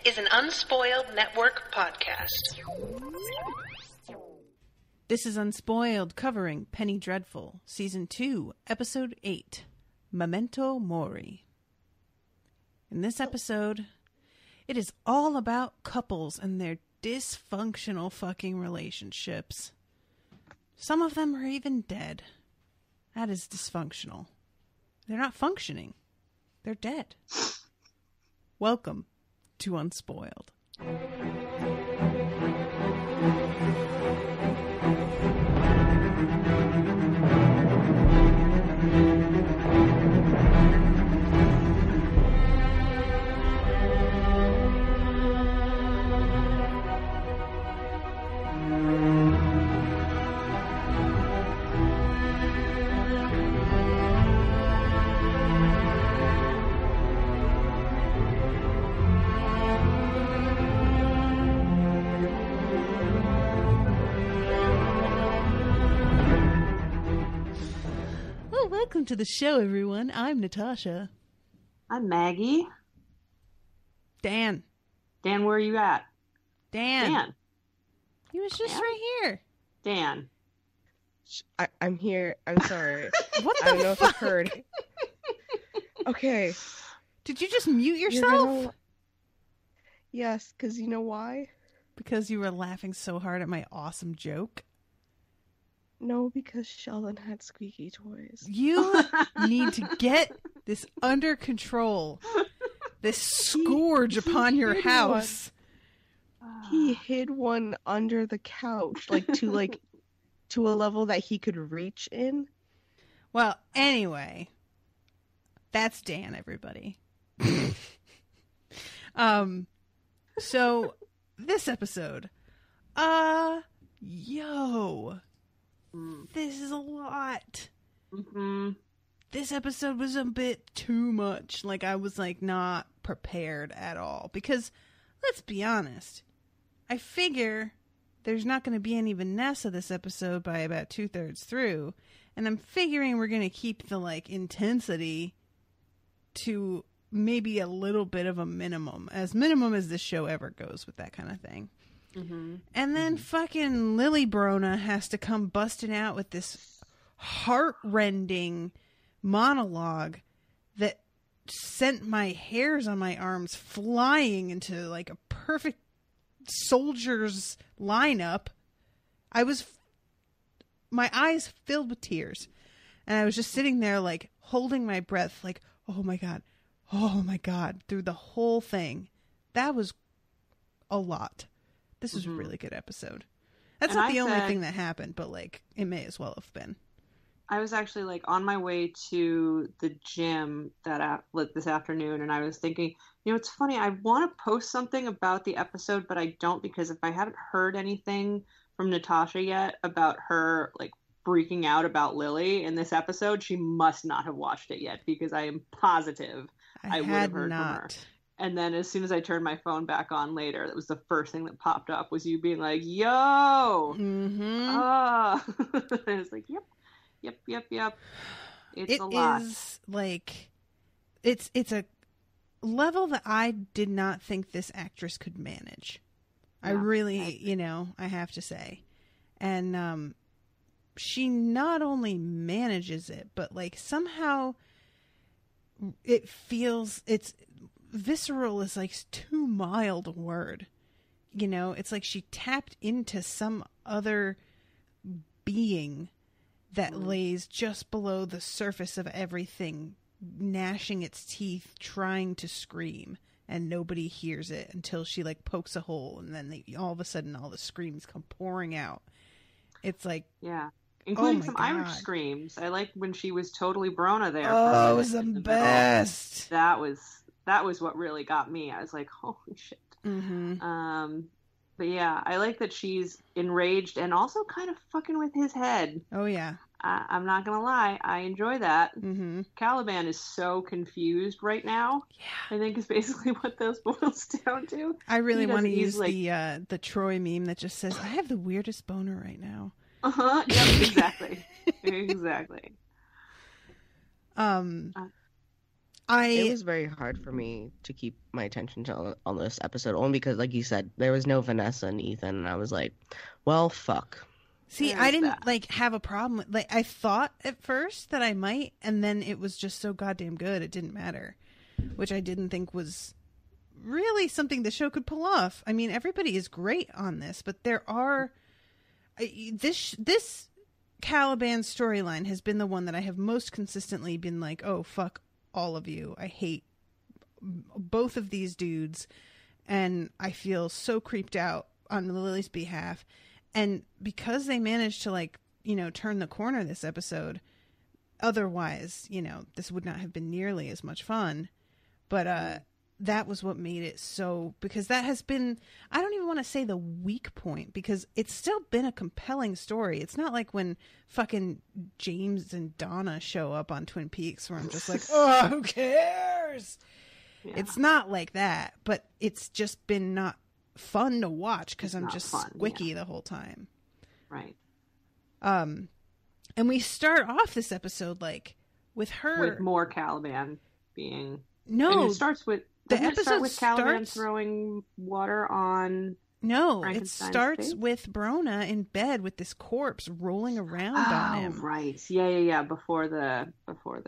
is an Unspoiled Network podcast. This is Unspoiled, covering Penny Dreadful, Season 2, Episode 8, Memento Mori. In this episode, it is all about couples and their dysfunctional fucking relationships. Some of them are even dead. That is dysfunctional. They're not functioning. They're dead. Welcome to Unspoiled. Welcome to the show, everyone. I'm Natasha. I'm Maggie. Dan. Dan, where are you at? Dan. He was just right here. Dan. I'm here. I'm sorry. What the I don't know fuck? if you heard. Okay. Did you just mute yourself? Yes, because you know why? Because you were laughing so hard at my awesome joke? No, because Sheldon had squeaky toys. You need to get this under control. This scourge upon your house. He hid one under the couch, to a level that he could reach in. Well, anyway, that's Dan, everybody. So this episode, this is a lot. Mm-hmm. This episode was a bit too much. I was not prepared at all. Because, let's be honest, I figure there's not going to be any Vanessa this episode by about 2/3 through. And I'm figuring we're going to keep the, intensity to maybe a little bit of a minimum. As minimum as this show ever goes with that kind of thing. Mm-hmm. And then fucking Lily Brona has to come busting out with this heart-rending monologue that sent my hairs on my arms flying into a perfect soldier's lineup. My eyes filled with tears. And I was just sitting there holding my breath oh my God, through the whole thing. That was a lot. This was a really good episode. That's not the only thing that happened, but it may as well have been. I was actually on my way to the gym this afternoon, and I was thinking, it's funny. I want to post something about the episode, but I don't, because if I haven't heard anything from Natasha yet about her freaking out about Lily in this episode, she must not have watched it yet, because I am positive I would have heard from her. And then as soon as I turned my phone back on later, that was the first thing that popped up, was you being like, yo! Mm-hmm. Oh! I was like, yep. It's a lot. It's a level that I did not think this actress could manage. Yeah, I really, I have to say. And she not only manages it, but somehow it feels, it's visceral is too mild a word. It's she tapped into some other being that lays just below the surface of everything, gnashing its teeth, trying to scream, and nobody hears it until she pokes a hole, and then all of a sudden all the screams come pouring out. It's yeah, including some God. Irish screams. I like when she was totally Brona there. Oh, it was the best. That was what really got me. I was like, holy shit. Mm-hmm. But yeah, I like that she's enraged and also kind of fucking with his head. Oh yeah. I'm not gonna lie, I enjoy that. Mm-hmm. Caliban is so confused right now. Yeah, I think is basically what this boils down to. I really want to use the Troy meme that just says, "I have the weirdest boner right now." Yep. Exactly. Exactly. It was very hard for me to keep my attention on this episode, only because, like you said, there was no Vanessa and Ethan, and I was like, well, fuck. See, I didn't like have a problem with, like, I thought at first that I might, and then it was just so goddamn good it didn't matter, which I didn't think was really something the show could pull off. I mean, everybody is great on this, but there are this Caliban storyline has been the one that I have most consistently been like, oh, fuck all of you. I hate both of these dudes, and I feel so creeped out on Lily's behalf. And because they managed to, like, you know, turn the corner this episode, otherwise, you know, this would not have been nearly as much fun. But that was what made it so, because that has been, I don't even want to say the weak point, because it's still been a compelling story. It's not like when fucking James and Donna show up on Twin Peaks where I'm just like, oh, who cares? Yeah. It's not like that, but it's just been not fun to watch because I'm just squicky the whole time. Right. And we start off this episode like with her with more Caliban being no. It starts with the episode with Caliban throwing water on. No, it starts with Brona in bed with this corpse rolling around on him. Right. Yeah. Before the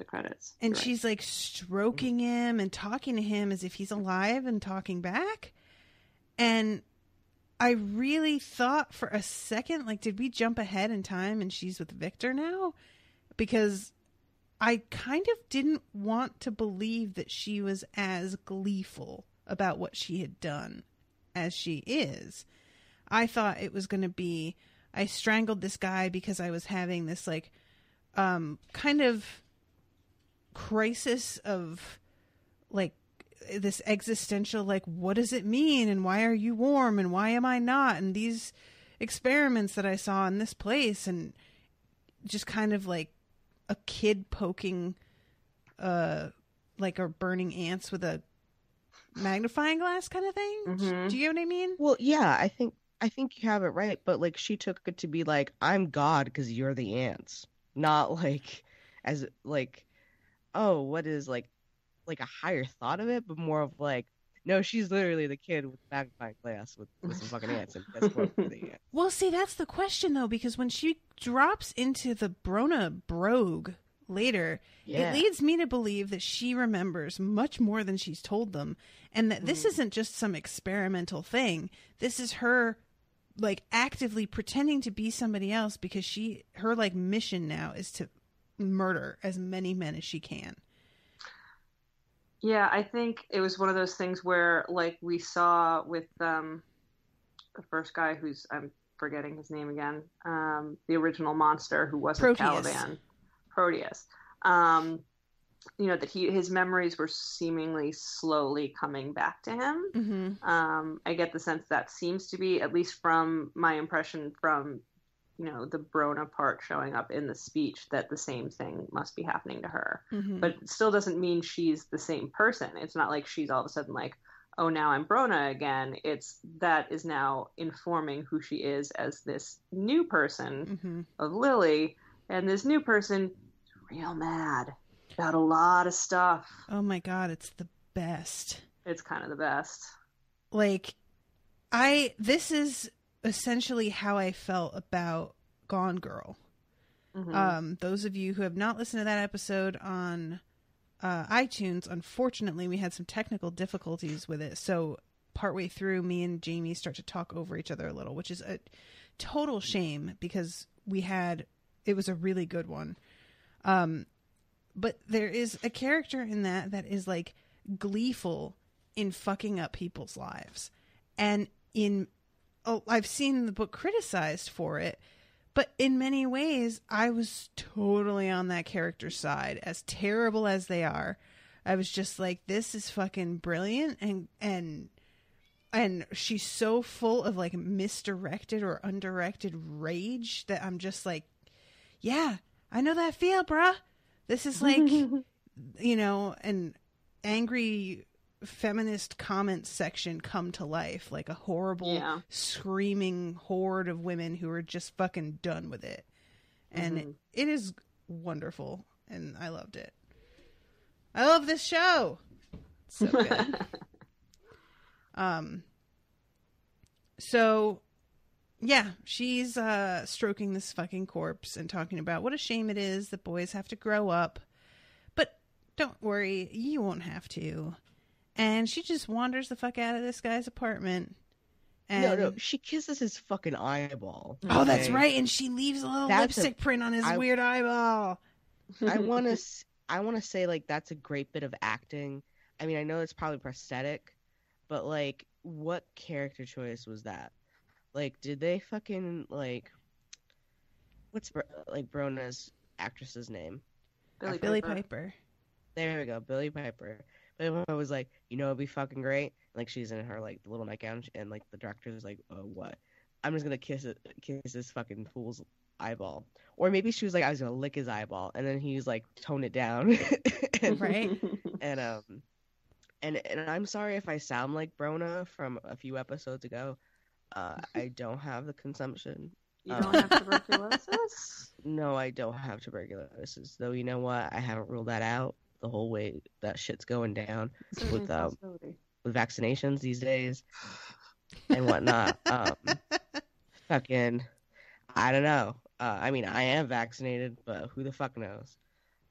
credits. And she's like stroking him and talking to him as if he's alive and talking back. And I really thought for a second, like, did we jump ahead in time and she's with Victor now? Because I kind of didn't want to believe that she was as gleeful about what she had done as she is. I thought it was going to be, I strangled this guy because I was having this, like, kind of crisis of, like, this existential, like, what does it mean, and why are you warm, and why am I not, and these experiments that I saw in this place, and just kind of like a kid poking like, or burning ants with a magnifying glass kind of thing. Mm-hmm. Do you get what I mean? Well, yeah, I think you have it right, but, like, she took it to be like, I'm God because you're the ants, not like as like, oh, what is like a higher thought of it, but more of like, no, she's literally the kid with the magnifying glass with some fucking ants, and guess what? Well, see, that's the question though, because when she drops into the Brona brogue later, it leads me to believe that she remembers much more than she's told them, and that this isn't just some experimental thing. This is her, like, actively pretending to be somebody else because her like mission now is to murder as many men as she can. Yeah, I think it was one of those things where, like, we saw with the first guy who's, I'm forgetting his name again, the original monster who wasn't Caliban. Proteus. You know, that his memories were seemingly slowly coming back to him. Mm-hmm. I get the sense that seems to be, at least from my impression from, you know, the Brona part showing up in the speech, that the same thing must be happening to her. Mm-hmm. But it still doesn't mean she's the same person. It's not like she's all of a sudden like, oh, now I'm Brona again. It's that is now informing who she is as this new person of Lily. And this new person is real mad about a lot of stuff. Oh my God, it's the best. It's kind of the best. Like, this is essentially how I felt about Gone Girl. Mm-hmm. Those of you who have not listened to that episode on iTunes, unfortunately, we had some technical difficulties with it. So partway through, me and Jamie start to talk over each other a little, which is a total shame because it was a really good one. But there is a character in that is like gleeful in fucking up people's lives. And I've seen the book criticized for it, but in many ways, I was totally on that character's side. As terrible as they are, I was just like, this is fucking brilliant, and she's so full of like misdirected or undirected rage that I'm just like, yeah, I know that feel, bruh. This is like, you know, an angry feminist comment section come to life, like a horrible screaming horde of women who are just fucking done with it, and it is wonderful, and I loved it. I love this show. It's so good. So, yeah, she's stroking this fucking corpse and talking about what a shame it is that boys have to grow up. But don't worry, you won't have to. And she just wanders the fuck out of this guy's apartment. And... No, she kisses his fucking eyeball. Oh, that's right, and she leaves a little lipstick print on his weird eyeball. I want to say, like, that's a great bit of acting. I mean, I know it's probably prosthetic, but, like, what character choice was that? Like, did they fucking, like, what's, like, Brona's actress's name? Billy Piper. There we go, Billy Piper. But I was like, you know, it'd be fucking great. Like, she's in her, like, little nightgown, and, like, the director's like, oh, what? I'm just gonna kiss this fucking fool's eyeball. Or maybe she was like, I was gonna lick his eyeball, and then he was like, tone it down. Right. And I'm sorry if I sound like Brona from a few episodes ago. I don't have the consumption. You don't have tuberculosis? No, I don't have tuberculosis. Though, you know what? I haven't ruled that out the whole way that shit's going down with vaccinations these days and whatnot. Fucking, I don't know. I mean, I am vaccinated, but who the fuck knows?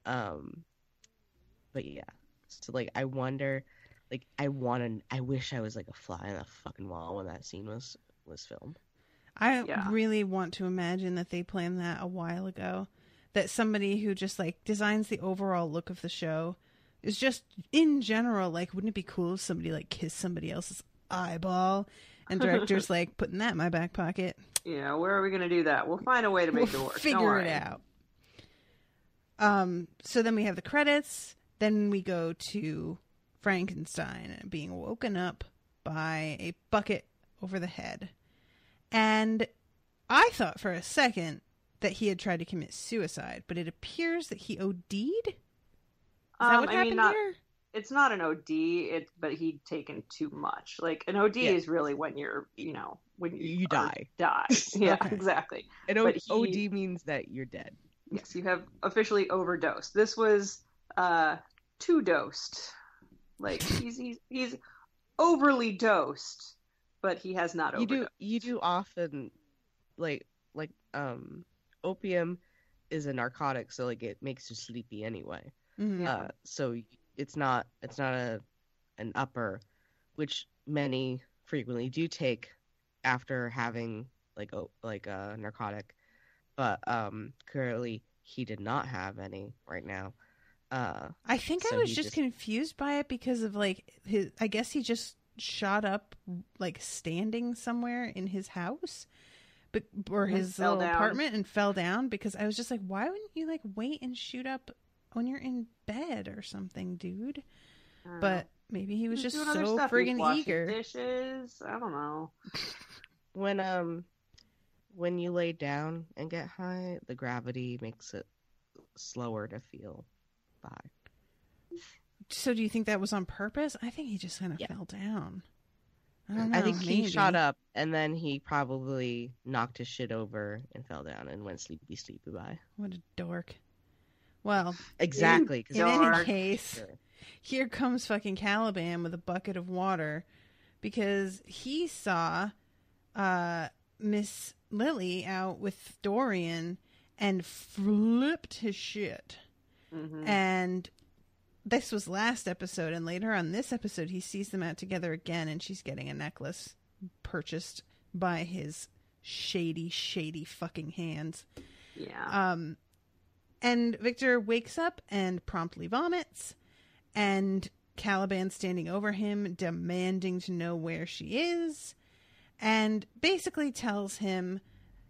But yeah. So, like, I wonder, like, I wish I was, like, a fly on the fucking wall when that scene was filmed. I really want to imagine that they planned that a while ago. That somebody who just, like, designs the overall look of the show is just, in general, like, wouldn't it be cool if somebody, like, kissed somebody else's eyeball? And director's like, putting that in my back pocket. Yeah, where are we going to do that? We'll find a way to make it work. Figure it out. So then we have the credits. Then we go to Frankenstein being woken up by a bucket over the head. And I thought for a second that he had tried to commit suicide, but it appears that he OD'd? Is that what happened here? It's not an OD, but he'd taken too much. Like, an OD is really when you're, you know, when you die. Yeah, Okay. exactly. An OD means that you're dead. Yes, you have officially overdosed. This was too dosed. Like, he's overly dosed, but he has not overdosed. You do often, like opium is a narcotic, so, like, it makes you sleepy anyway. Mm-hmm. So it's not an upper, which many frequently do take after having like a narcotic, but currently he did not have any right now. I think I was just confused by it because of, like, I guess he just shot up, like, standing somewhere in his house, or his little apartment, and fell down, because I was just like, why wouldn't you, like, wait and shoot up when you're in bed or something, dude? But maybe he was just so friggin' eager. Dishes, I don't know. When you lay down and get high, the gravity makes it slower to feel by. So do you think that was on purpose? I think he just kind of fell down. I don't know. I think he shot up, and then he probably knocked his shit over and fell down and went sleepy bye. What a dork. Well, exactly. In any case, here comes fucking Caliban with a bucket of water, because he saw Miss Lily out with Dorian and flipped his shit. Mm-hmm. And this was last episode, and later on this episode, he sees them out together again, and she's getting a necklace purchased by his shady fucking hands. Yeah. And Victor wakes up and promptly vomits, and Caliban standing over him, demanding to know where she is, and basically tells him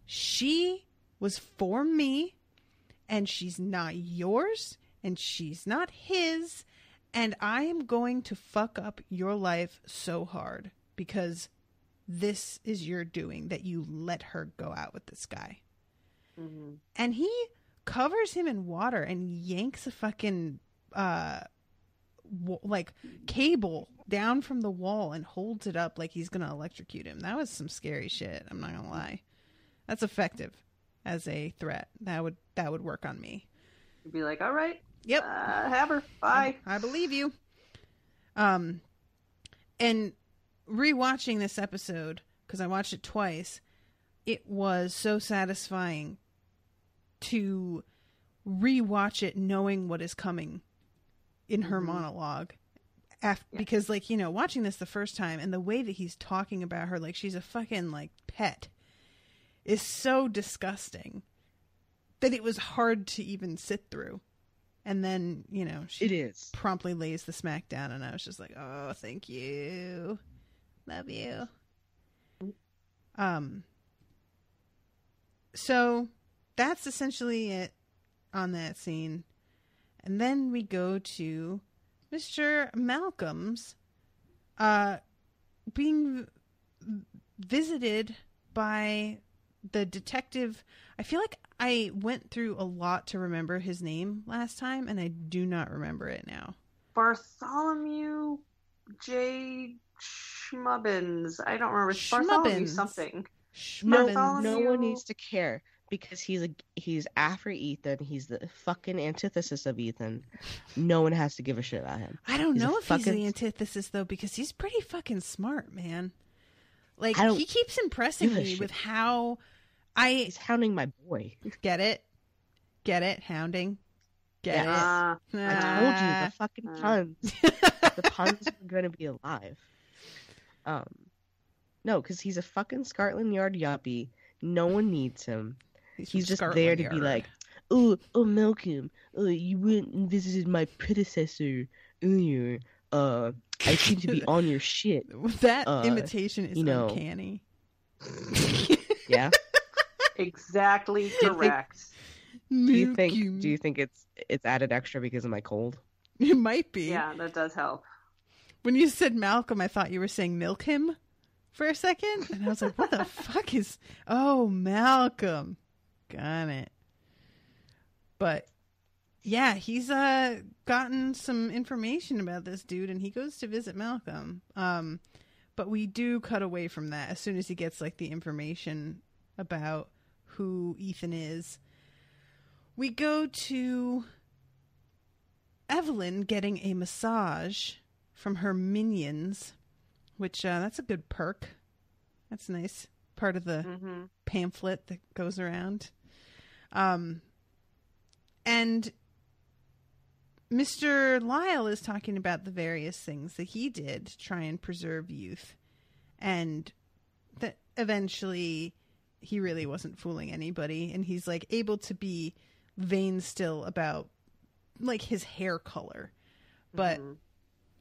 she was for me, and she's not yours, and she's not his, and I am going to fuck up your life so hard because this is your doing, that you let her go out with this guy. Mm-hmm. And he covers him in water and yanks a fucking like cable down from the wall and holds it up like he's gonna electrocute him. That was some scary shit, I'm not gonna lie. That's effective as a threat. That would work on me. You'd be like, all right, Yep. Have her. Bye. I believe you. And rewatching this episode, because I watched it twice, it was so satisfying to rewatch it knowing what is coming in her monologue. Because, like, you know, watching this the first time and the way that he's talking about her, like she's a fucking, like, pet, is so disgusting that it was hard to even sit through. And then, you know, she promptly lays the smack down, and I was just like, oh, thank you. Love you. So that's essentially it on that scene. And then we go to Mr. Malcolm's being visited by the detective. I feel like I went through a lot to remember his name last time, and I do not remember it now. Bartholomew J. Schmubbins. I don't remember. Bartholomew something. No one needs to care because he's after Ethan. He's the fucking antithesis of Ethan. No one has to give a shit about him. I don't know if he's the antithesis though, because he's pretty fucking smart, man. Like he keeps impressing me with how he's hounding my boy. Get it? Hounding. Get it? I told you the fucking puns. The puns are gonna be alive. No, because he's a fucking Scotland Yard yuppie. No one needs him. He's just Scotland there to Yard. be like, oh, Malcolm, you went and visited my predecessor earlier. I seem to be on your shit. That imitation is uncanny. Yeah. Exactly correct. Do you think it's added extra because of my cold? It might be. Yeah, that does help. When you said Malcolm, I thought you were saying milk him for a second. And I was like, what the fuck is... Oh, Malcolm. Got it. But, yeah, he's gotten some information about this dude, and he goes to visit Malcolm. But we do cut away from that as soon as he gets, like, the information about who Ethan is. We go to Evelyn getting a massage from her minions, which that's a good perk. That's a nice part of the pamphlet that goes around. And Mr. Lyle is talking about the various things that he did to try and preserve youth, and that eventually he really wasn't fooling anybody, and he's like able to be vain still about like his hair color, but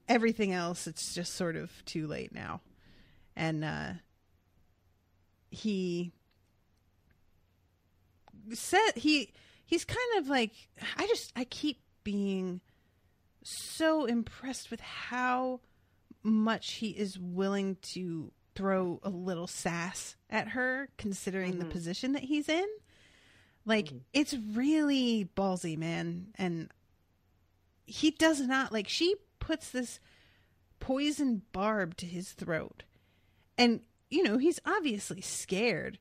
everything else, it's just sort of too late now. And he said he's kind of like, I keep being so impressed with how much he is willing to throw a little sass at her, considering the position that he's in. Like, it's really ballsy, man. And he does not, like, she puts this poison barb to his throat. And, you know, he's obviously scared,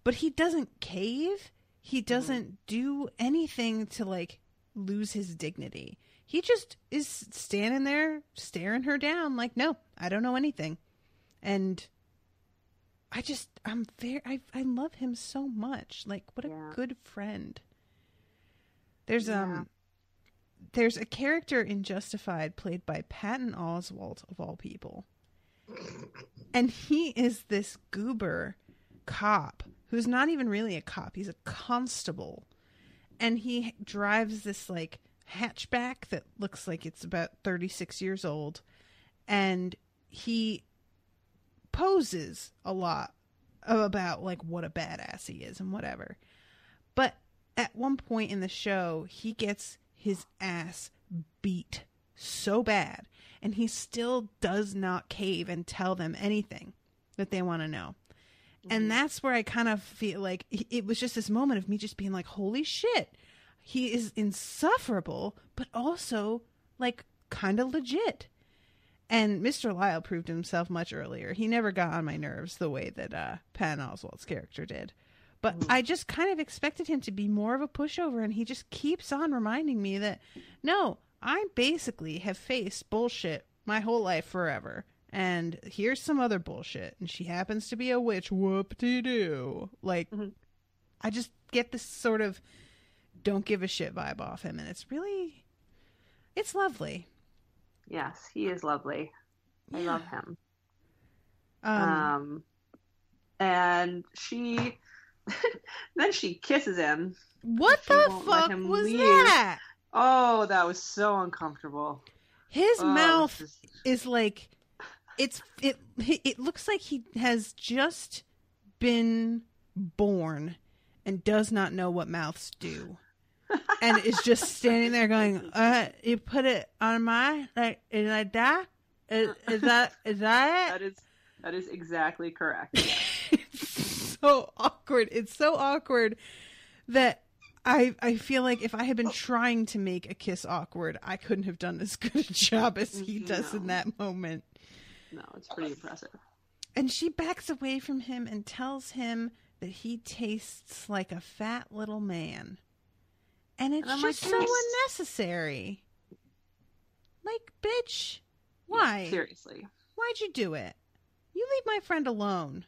but he doesn't cave. He doesn't do anything to, like, lose his dignity. He just is standing there staring her down like, no, I don't know anything. And I love him so much. Like, what a good friend. There's a character in Justified played by Patton Oswalt, of all people. And he is this goober cop who's not even really a cop. He's a constable. And he drives this, like, hatchback that looks like it's about 36 years old. And he poses a lot about, like, what a badass he is and whatever. But at one point in the show, he gets his ass beat so bad, and he still does not cave and tell them anything that they want to know. And that's where I kind of feel like it was just this moment of me just being like, holy shit, he is insufferable, but also, like, kind of legit. And Mr. Lyle proved himself much earlier. He never got on my nerves the way that Patton Oswalt's character did. But I just kind of expected him to be more of a pushover, and he just keeps on reminding me that, no, I basically have faced bullshit my whole life forever. And here's some other bullshit. And she happens to be a witch. Whoop-de-doo. Like, I just get this sort of don't give a shit vibe off him. And it's lovely. Yes, he is lovely. I love him. And she, then she kisses him. What the fuck was that? Oh, that was so uncomfortable. His mouth is like, it looks like he has just been born and does not know what mouths do. And is just standing there going, you put it on my, like, is like that? Is that it? That is exactly correct. It's so awkward. It's so awkward that I feel like if I had been trying to make a kiss awkward, I couldn't have done as good a job as he does in that moment. No, it's pretty impressive. And she backs away from him and tells him that he tastes like a fat little man. And it's just so unnecessary. Like, bitch, why? Yeah, seriously. Why'd you do it? You leave my friend alone.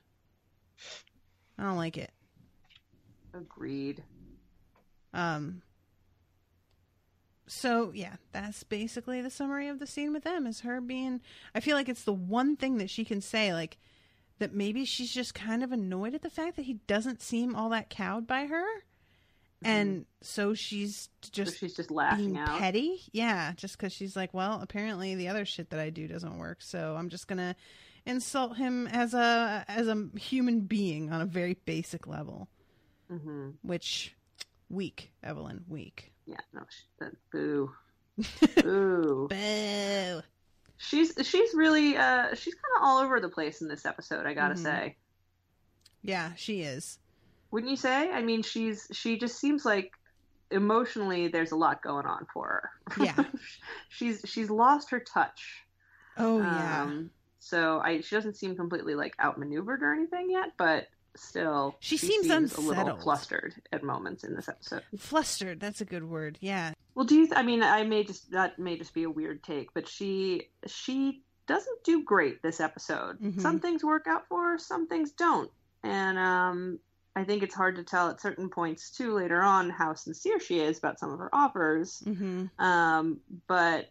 I don't like it. Agreed. So, yeah, that's basically the summary of the scene with them, is her being... I feel like it's the one thing that she can say, like, that maybe she's just kind of annoyed at the fact that he doesn't seem all that cowed by her. And so she's just lashing being out. petty. Yeah, just because she's like, well, apparently the other shit that I do doesn't work, so I'm just going to insult him as a human being on a very basic level. Which, weak, Evelyn, weak. Yeah, no, boo. Boo. Boo. She's really, she's kind of all over the place in this episode, I gotta say. Yeah, she is. Wouldn't you say? I mean, she just seems like emotionally there's a lot going on for her. Yeah. she's lost her touch. Oh, yeah. So she doesn't seem completely like outmaneuvered or anything yet, but still she seems unsettled. A little flustered at moments in this episode. Flustered, that's a good word. Yeah. Well, I mean, that may just be a weird take, but she doesn't do great this episode. Some things work out for her, some things don't. And I think it's hard to tell at certain points too later on how sincere she is about some of her offers. But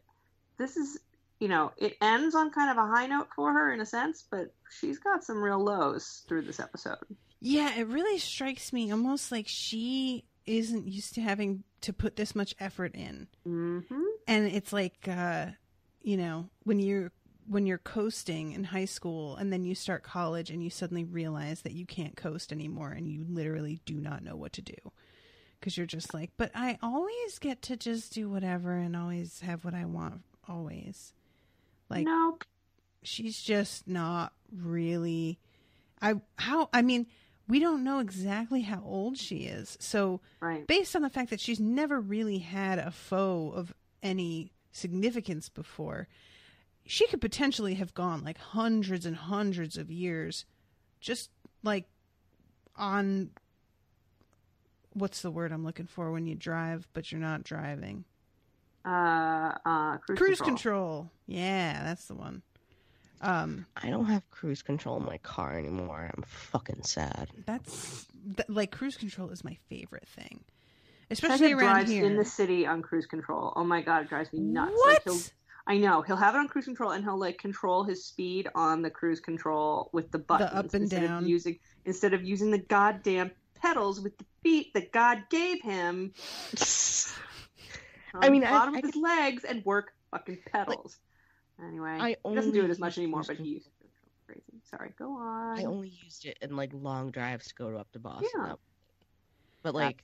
this is, it ends on kind of a high note for her in a sense, but she's got some real lows through this episode. Yeah, it really strikes me almost like she isn't used to having to put this much effort in. And it's like, when you're coasting in high school and then you start college and you suddenly realize that you can't coast anymore and you literally do not know what to do. Because you're just like, but I always get to just do whatever and always have what I want, always. Like, nope. She's just not really... we don't know exactly how old she is. So based on the fact that she's never really had a foe of any significance before, she could potentially have gone like hundreds and hundreds of years just like on, what's the word I'm looking for when you drive but you're not driving? Cruise control. Yeah, that's the one. I don't have cruise control in my car anymore. I'm fucking sad. Like, cruise control is my favorite thing, especially around drives here in the city on cruise control. Oh my god, it drives me nuts. What? Like, I know he'll have it on cruise control and he'll like control his speed on the cruise control with the buttons, the up and down, instead of using the goddamn pedals with the feet that God gave him. I mean, bottom of his legs and work fucking pedals. Anyway, he doesn't do it as much anymore, but he used it. Crazy. Sorry, go on. I only used it in like long drives to go up to Boston. Yeah. But like,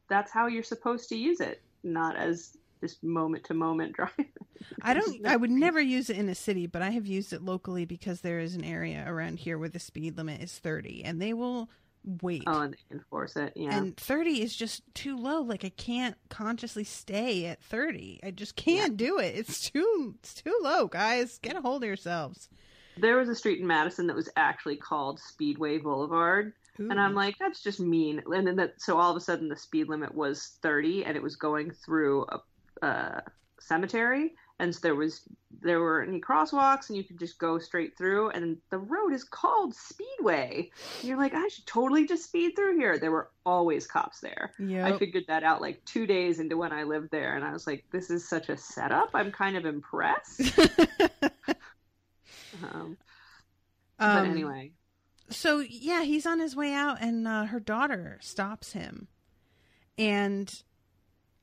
that's how you're supposed to use it, not as just moment to moment driving. I would never use it in a city, but I have used it locally because there is an area around here where the speed limit is 30 and they will wait. Oh, and they enforce it. Yeah. And 30 is just too low. Like, I can't consciously stay at 30. I just can't do it. It's too low, guys. Get a hold of yourselves. There was a street in Madison that was actually called Speedway Boulevard. And I'm like, that's just mean. And then so all of a sudden the speed limit was 30 and it was going through a cemetery. And so there were any crosswalks and you could just go straight through. And the road is called Speedway. And you're like, I should totally just speed through here. There were always cops there. Yep. I figured that out like 2 days into when I lived there. And I was like, this is such a setup. I'm kind of impressed. But anyway. So, yeah, he's on his way out and her daughter stops him. And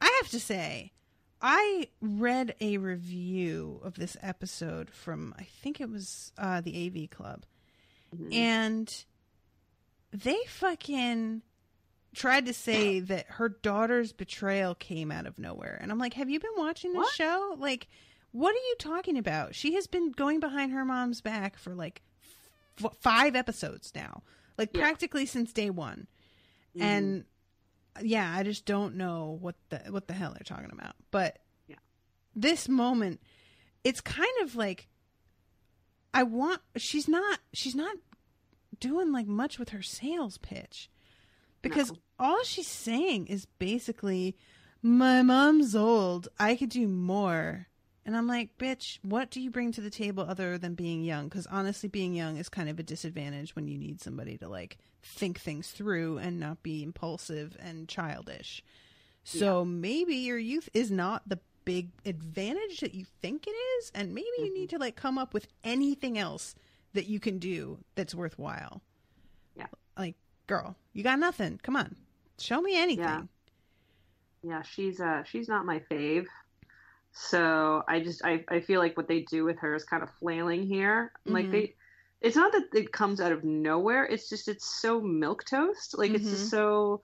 I have to say, I read a review of this episode from, I think it was the AV Club. Mm-hmm. And they fucking tried to say that her daughter's betrayal came out of nowhere. And I'm like, have you been watching this show? Like, what are you talking about? She has been going behind her mom's back for like 5 episodes now. Like practically since day one. Mm-hmm. And yeah, I just don't know what the hell they're talking about. But this moment, it's kind of like she's not doing like much with her sales pitch, because all she's saying is basically, my mom's old, I could do more. And I'm like, bitch, what do you bring to the table other than being young? Because honestly, being young is kind of a disadvantage when you need somebody to like think things through and not be impulsive and childish. So maybe your youth is not the big advantage that you think it is. And maybe you need to like come up with anything else that you can do that's worthwhile. Yeah. Like, girl, you got nothing. Come on. Show me anything. Yeah, she's not my fave. So I feel like what they do with her is kind of flailing here. Mm-hmm. Like it's not that it comes out of nowhere. It's just, it's so milquetoast. Like, it's just so,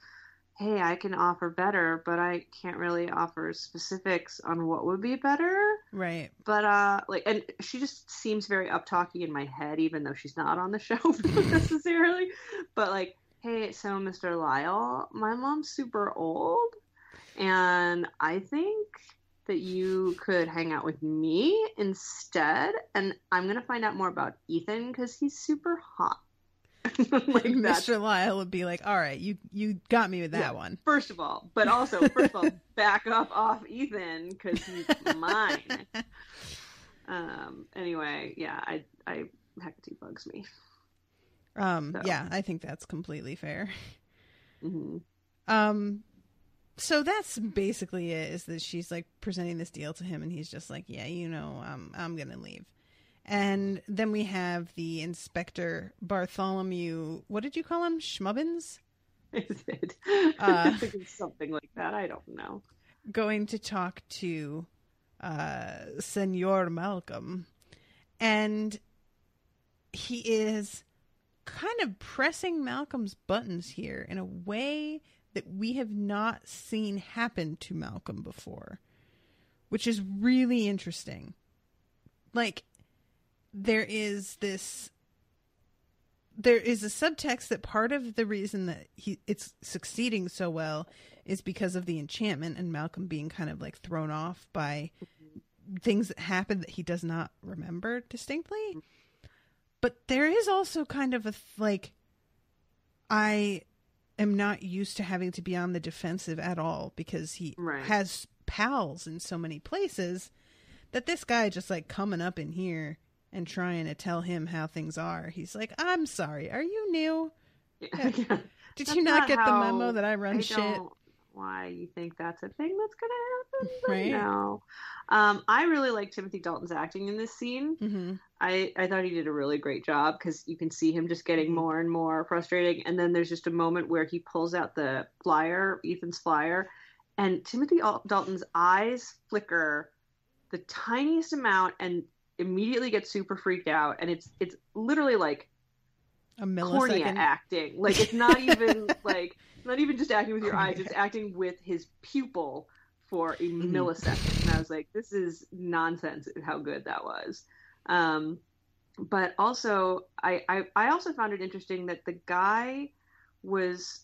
hey, I can offer better, but I can't really offer specifics on what would be better. Right. But like, and she just seems very uptalky in my head, even though she's not on the show necessarily. But like, hey, so Mr. Lyle, my mom's super old, and I think that you could hang out with me instead, and I'm gonna find out more about Ethan because he's super hot. Like Mr. Lyle would be like, all right, you got me with that one. First of all, back up off Ethan because he's mine. Anyway, Hecate bugs me. Yeah, I think that's completely fair. Mm-hmm. So that's basically it, is that she's like presenting this deal to him and he's just like, yeah, I'm going to leave. And then we have the Inspector Bartholomew, what did you call him? Schmubbins? I did. I think it's something like that. I don't know. Going to talk to Senor Malcolm. And he is kind of pressing Malcolm's buttons here in a way that we have not seen happen to Malcolm before, which is really interesting. Like, there is a subtext that part of the reason that it's succeeding so well is because of the enchantment and Malcolm being kind of like thrown off by things that happen that he does not remember distinctly. But there is also kind of I am not used to having to be on the defensive at all because he has pals in so many places that this guy just like coming up in here and trying to tell him how things are. He's like, I'm sorry. Are you new? Yeah. Did you not get the memo that I run shit? Don't why you think that's a thing that's going to happen. Right. No. I really like Timothy Dalton's acting in this scene. Mm-hmm. I thought he did a really great job because you can see him just getting more and more frustrating. And then there's just a moment where he pulls out the flyer, Ethan's flyer, and Timothy Dalton's eyes flicker the tiniest amount and immediately gets super freaked out. And it's literally like a millisecond cornea acting. Like, it's not even like, not even just acting with your eyes, it's acting with his pupil for a millisecond. And I was like, this is nonsense how good that was. But also, I also found it interesting that the guy was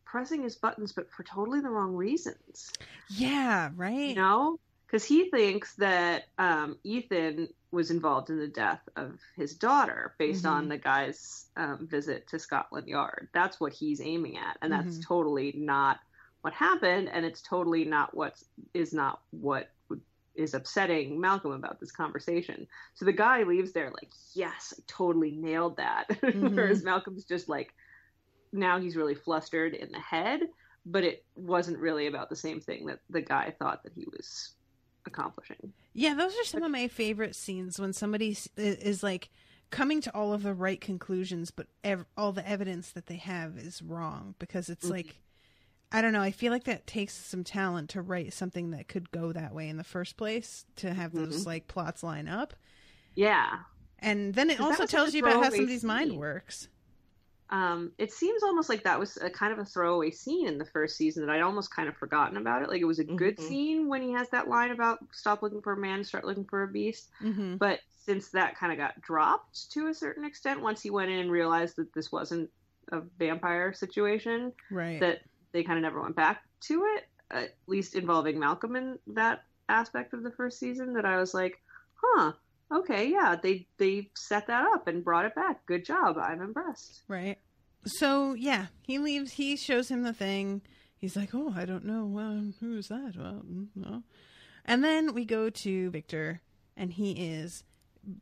pressing his buttons, but for totally the wrong reasons. Yeah, right. You know? Because he thinks that Ethan was involved in the death of his daughter based Mm-hmm. on the guy's visit to Scotland Yard. That's what he's aiming at, and that's Mm-hmm. totally not what happened, and it's totally not what is upsetting Malcolm about this conversation. So the guy leaves there like, yes, I totally nailed that. Mm-hmm. Whereas Malcolm's just like, now he's really flustered in the head, but it wasn't really about the same thing that the guy thought that he was accomplishing. Yeah, those are some of my favorite scenes when somebody is like coming to all of the right conclusions, but all the evidence that they have is wrong, because it's Mm-hmm. like, I don't know, I feel like that takes some talent to write something that could go that way in the first place, to have those like plots line up. Yeah. And then it 'Cause that also was such tells a you about how throwaway somebody's mind scene. works. It seems almost like that was a kind of a throwaway scene in the first season that I'd almost kind of forgotten about it. Like, it was a good Mhm. scene when he has that line about stop looking for a man, start looking for a beast. Mm-hmm. But since that kind of got dropped to a certain extent, once he went in and realized that this wasn't a vampire situation, Right. that they kind of never went back to it, at least involving Malcolm in that aspect of the first season, that I was like, huh, okay, yeah, they set that up and brought it back. Good job. I'm impressed. Right. So, yeah, he leaves. He shows him the thing. He's like, oh, I don't know. Who's that? Well, no. And then we go to Victor, and he is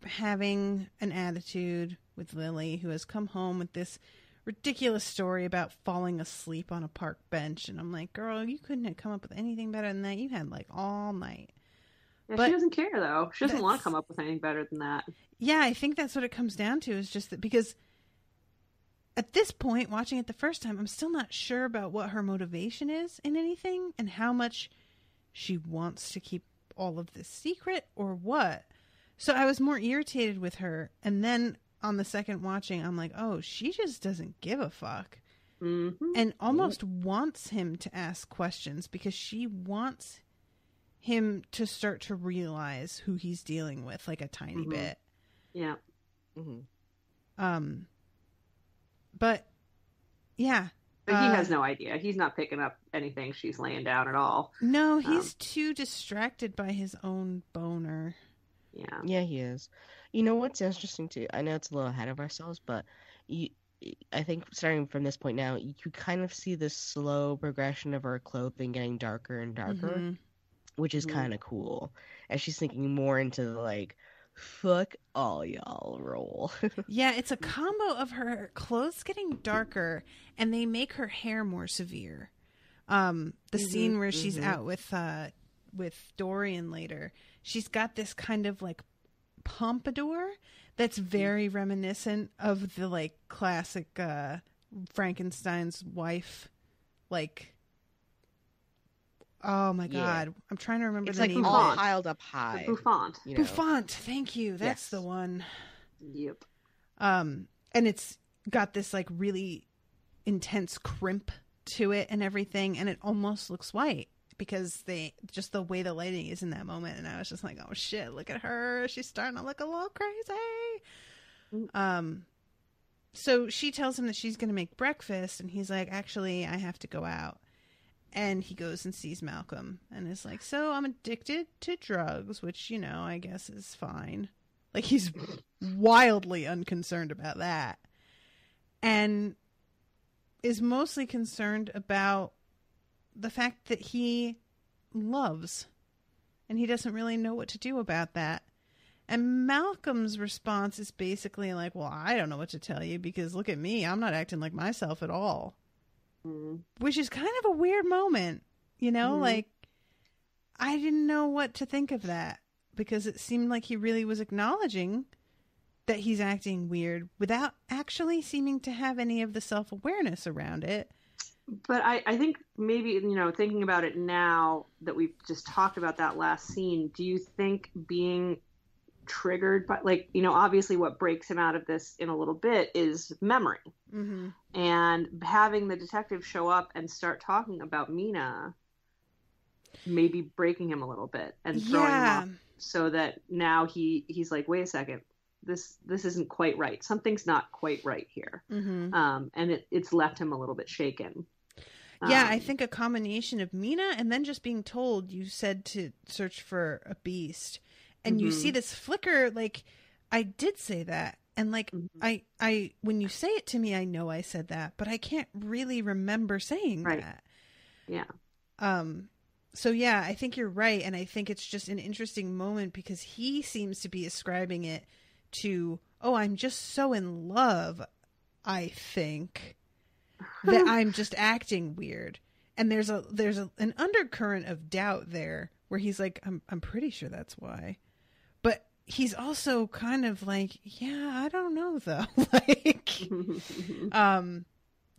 having an attitude with Lily, who has come home with this ridiculous story about falling asleep on a park bench. And I'm like, girl, you couldn't have come up with anything better than that. You had like all night. Yeah, But she doesn't care, though. She doesn't want that's- to come up with anything better than that. Yeah, I think that's what it comes down to, is just that, because at this point, watching it the first time, I'm still not sure about what her motivation is in anything and how much she wants to keep all of this secret or what. So I was more irritated with her. And then on the second watching, I'm like, oh, she just doesn't give a fuck. Mm-hmm. And almost wants him to ask questions, because she wants him to start to realize who he's dealing with, like a tiny Mhm. bit. Yeah. Mhm. But yeah. But he has no idea. He's not picking up anything she's laying down at all. No, he's too distracted by his own boner. Yeah. Yeah, he is. You know what's interesting too? I know it's a little ahead of ourselves, but I think starting from this point now, you kind of see this slow progression of her clothing getting darker and darker, Mhm. which is Mhm. kind of cool. As she's thinking more into the like, fuck all y'all role. Yeah, it's a combo of her clothes getting darker, and they make her hair more severe. The scene where she's out with Dorian later, she's got this kind of like pompadour that's very reminiscent of the like classic Frankenstein's wife, like, oh my god, I'm trying to remember It's the like name. all of it. piled up high. The bouffant. You know. Bouffant, thank you. That's Yes. the one. Yep. And it's got this like really intense crimp to it and everything, and it almost looks white because just the way the lighting is in that moment. And I was just like, oh shit, look at her, she's starting to look a little crazy. So she tells him that she's going to make breakfast, and he's like, actually, I have to go out. And he goes and sees Malcolm and is like, so I'm addicted to drugs, which, you know, I guess is fine. Like, he's wildly unconcerned about that. And is mostly concerned about the fact that he loves. And he doesn't really know what to do about that. And Malcolm's response is basically like, well, I don't know what to tell you, because look at me. I'm not acting like myself at all. Mm. Which is kind of a weird moment, you know? Like, I didn't know what to think of that, because it seemed like he really was acknowledging that he's acting weird without actually seeming to have any of the self-awareness around it. But I think maybe, you know, thinking about it now that we've just talked about that last scene, do you think being triggered by, like, you know, obviously what breaks him out of this in a little bit is memory. Mm-hmm. And having the detective show up and start talking about Mina maybe breaking him a little bit and throwing him off, so that now he's like, wait a second, this isn't quite right. Something's not quite right here. Mm-hmm. And it's left him a little bit shaken. Yeah, I think a combination of Mina and then just being told you said to search for a beast, And you see this flicker, like, I did say that. And like, I when you say it to me, I know I said that, but I can't really remember saying that. Yeah. So yeah, I think you're right. And I think it's just an interesting moment because he seems to be ascribing it to, oh, I'm just so in love, I think, that I'm just acting weird. And there's an undercurrent of doubt there where he's like, I'm pretty sure that's why. But he's also kind of like, yeah, I don't know though. Like,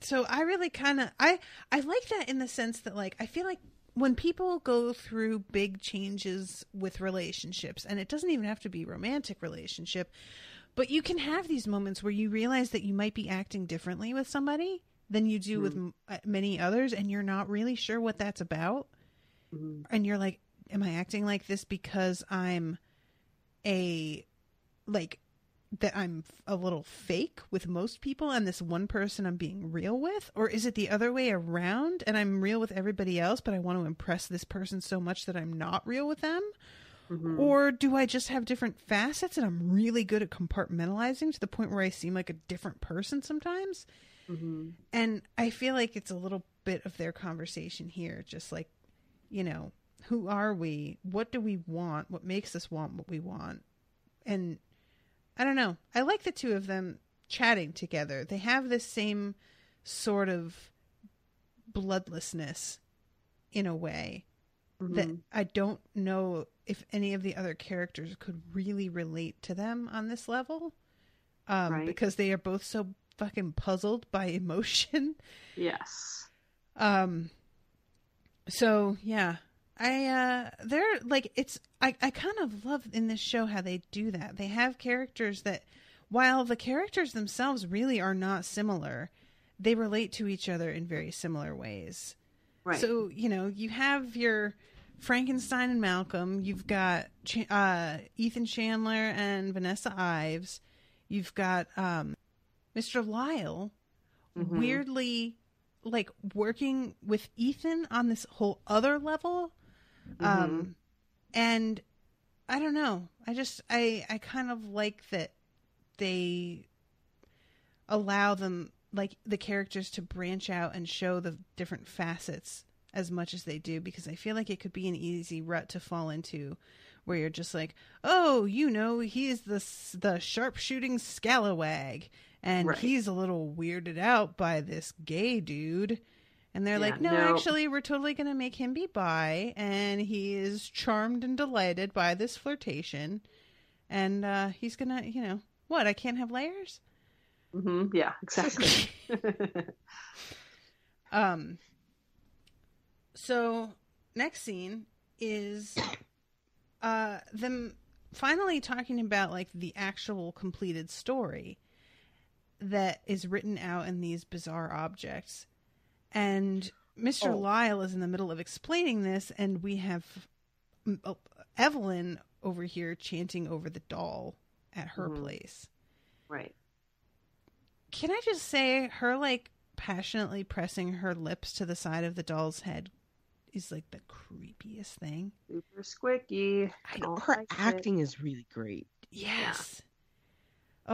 so I really kind of, I like that in the sense that, like, I feel like when people go through big changes with relationships, and it doesn't even have to be a romantic relationship, but you can have these moments where you realize that you might be acting differently with somebody than you do with many others, and you're not really sure what that's about. And you're like, am I acting like this because I'm a little fake with most people, and this one person I'm being real with? Or is it the other way around, and I'm real with everybody else, but I want to impress this person so much that I'm not real with them? Or do I just have different facets and I'm really good at compartmentalizing to the point where I seem like a different person sometimes? And I feel like it's a little bit of their conversation here. Just like, you know, who are we? What do we want? What makes us want what we want? And I don't know. I like the two of them chatting together. They have this same sort of bloodlessness in a way that I don't know if any of the other characters could really relate to them on this level. Because they are both so fucking puzzled by emotion. Yes. So yeah, they're like, I kind of love in this show how they do that. They have characters that, while the characters themselves really are not similar, they relate to each other in very similar ways. Right. So, you know, you have your Frankenstein and Malcolm. You've got Ethan Chandler and Vanessa Ives. You've got Mr. Lyle, weirdly, like, working with Ethan on this whole other level. And I don't know. I kind of like that they allow them, like, the characters to branch out and show the different facets as much as they do, because I feel like it could be an easy rut to fall into where you're just like, oh, you know, he's the sharpshooting scalawag, and he's a little weirded out by this gay dude. And they're like, no, actually, we're totally going to make him be bi, and he is charmed and delighted by this flirtation. And he's going to, you know, what, I can't have layers? Yeah, exactly. So next scene is them finally talking about, like, the actual completed story that is written out in these bizarre objects. And Mr. Lyle is in the middle of explaining this, and we have Evelyn over here chanting over the doll at her place. Right. Can I just say, her, like, passionately pressing her lips to the side of the doll's head is, like, the creepiest thing. Super squicky. Her acting is really great. Yes. Yeah.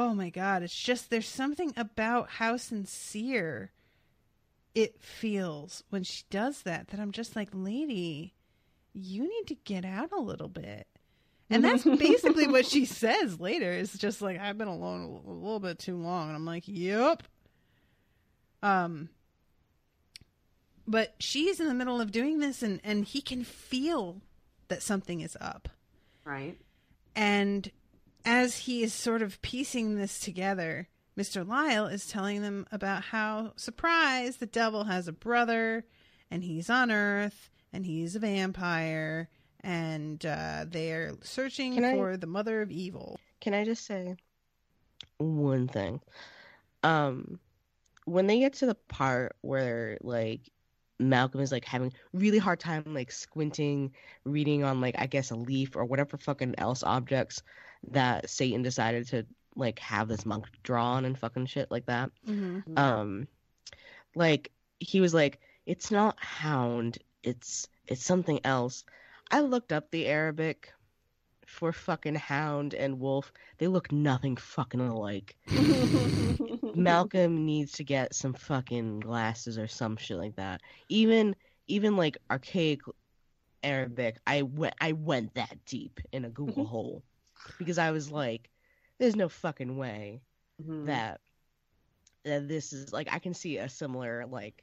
Oh my God. It's just, there's something about how sincere it feels when she does that I'm just like, lady, you need to get out a little bit. And that's basically what she says later. It's just like, I've been alone a little bit too long. And I'm like, yep. But she's in the middle of doing this, and he can feel that something is up. Right. And as he is sort of piecing this together, Mr. Lyle is telling them about how, surprise, the devil has a brother, and he's on Earth, and he's a vampire, and they're searching for the mother of evil. Can I just say one thing? When they get to the part where, like, Malcolm is, like, having really hard time, like, squinting, reading on, like, I guess a leaf or whatever fucking else objects that Satan decided to, like, have this monk draw on and fucking shit like that. Like, he was like, it's not hound, it's something else. I looked up the Arabic for fucking Hound and Wolf, they look nothing fucking alike. Malcolm needs to get some fucking glasses or some shit like that. Even like archaic Arabic, I went that deep in a Google hole because I was like, there's no fucking way that this is like, I can see a similar like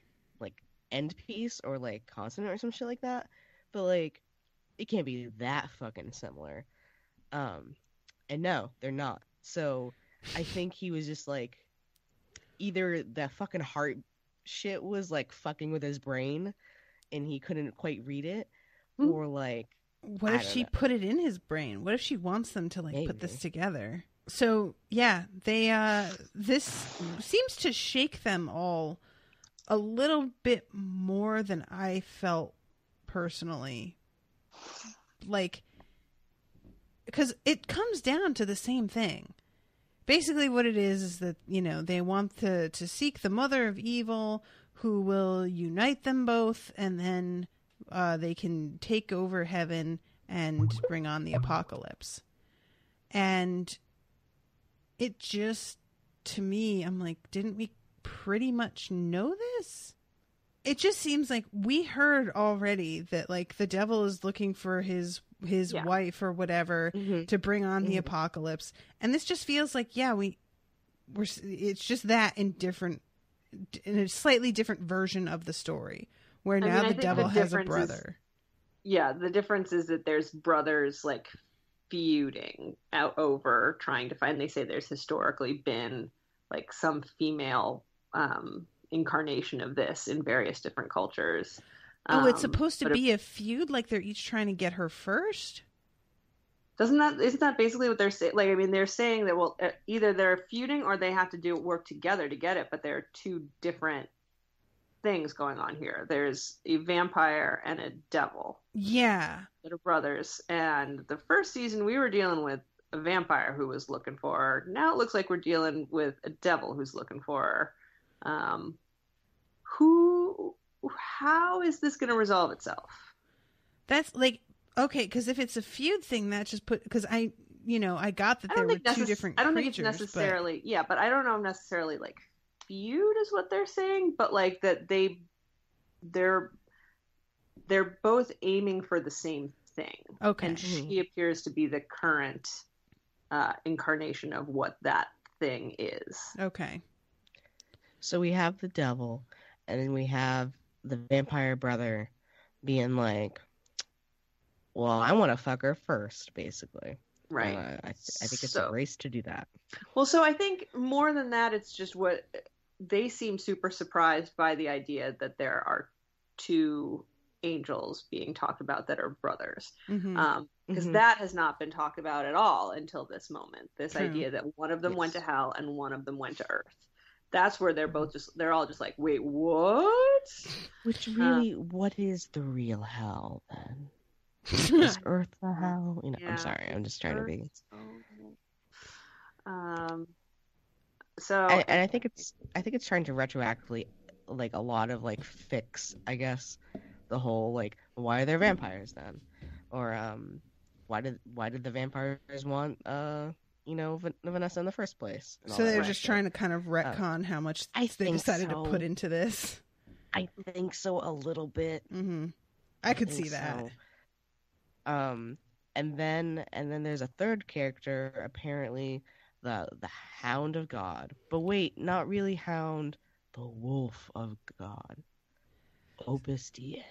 end piece or like consonant or some shit like that, but like it can't be that fucking similar. And no, they're not. So I think he was just like, either the fucking heart shit was like fucking with his brain and he couldn't quite read it, or like, what if she put it in his brain? What if she wants them to like put this together? So yeah, they this seems to shake them all a little bit more than I felt personally. Like, because it comes down to the same thing. Basically what it is that, you know, they want to seek the mother of evil who will unite them both, and then they can take over heaven and bring on the apocalypse. And it just, to me, I'm like, didn't we pretty much know this? It just seems like we heard already that like the devil is looking for his wife or whatever to bring on the apocalypse, and this just feels like it's just that in a slightly different version of the story where now the devil has a brother. The difference is that there's brothers like feuding out over trying to find. They say there's historically been like some female incarnation of this in various different cultures. It's supposed to be a feud, like they're each trying to get her first? Isn't that basically what they're saying? Like, I mean, they're saying that, well, either they're feuding or they have to work together to get it, but there are two different things going on here. There's a vampire and a devil. Yeah. That are brothers. And the first season we were dealing with a vampire who was looking for her. Now it looks like we're dealing with a devil who's looking for her. How is this going to resolve itself? That's like, okay, because if it's a feud thing, that just because I got that there were two different creatures. I don't think it's necessarily, but I don't know necessarily like feud is what they're saying, but like that they're both aiming for the same thing. Okay. And she appears to be the current incarnation of what that thing is. Okay. So we have the devil, and then we have the vampire brother being like, well, I want to fuck her first, basically. Right. I think it's a race to do that. Well, so I think more than that, it's just what they seem super surprised by the idea that there are two angels being talked about that are brothers. Because that has not been talked about at all until this moment. This idea that one of them went to hell and one of them went to earth. That's where they're all just like, wait, what? Which really, what is the real hell then? Is Earth the hell? You know, I'm sorry, I'm just trying to be. So, and I think it's trying to retroactively, like, a lot of like fix, I guess, the whole like, why are there vampires then, or why did the vampires want Vanessa in the first place? So they're just trying to kind of retcon how much they decided to put into this. I think so, a little bit. I could see that. So. And then there's a third character, apparently the Hound of God. But wait, not really Hound, the Wolf of God. Opus DA.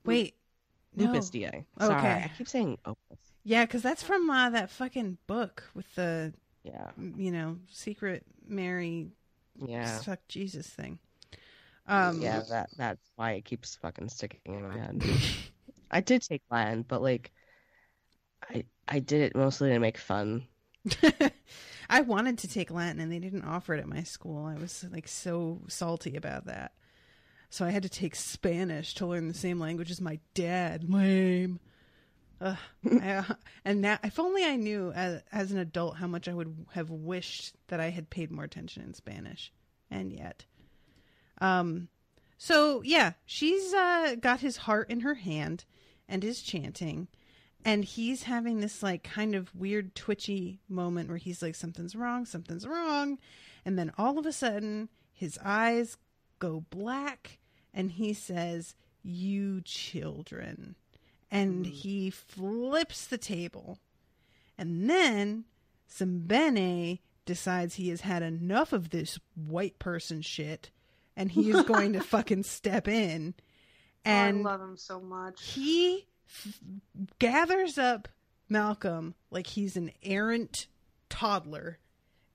Wait. Lupus DA. Sorry, okay. I keep saying Opus. Yeah, because that's from that fucking book with the secret Mary suck Jesus thing. That's why it keeps fucking sticking in my head. I did take Latin, but like I did it mostly to make fun. I wanted to take Latin and they didn't offer it at my school. I was like so salty about that. So I had to take Spanish to learn the same language as my dad. Lame. And now, if only I knew as an adult how much I would have wished that I had paid more attention in Spanish. And yet. So yeah, she's got his heart in her hand and is chanting. And he's having this like kind of weird twitchy moment where he's like, something's wrong. And then all of a sudden his eyes go black and he says, "You children." And he flips the table. And then Sembene decides he has had enough of this white person shit and he is going to fucking step in. And I love him so much. He gathers up Malcolm like he's an errant toddler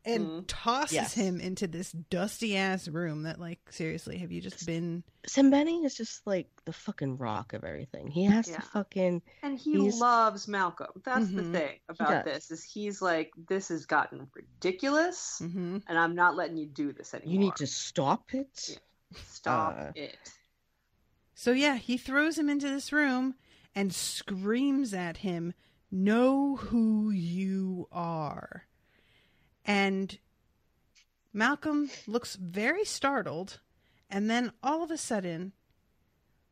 and tosses him into this dusty ass room that, like, seriously, have you just been... Sembene is just like the fucking rock of everything. He has to fucking... And he loves Malcolm. That's the thing about this, is he's like, this has gotten ridiculous, and I'm not letting you do this anymore. You need to stop it. Yeah. Stop it. So yeah, he throws him into this room and screams at him, "Know who you are." And Malcolm looks very startled. And then all of a sudden,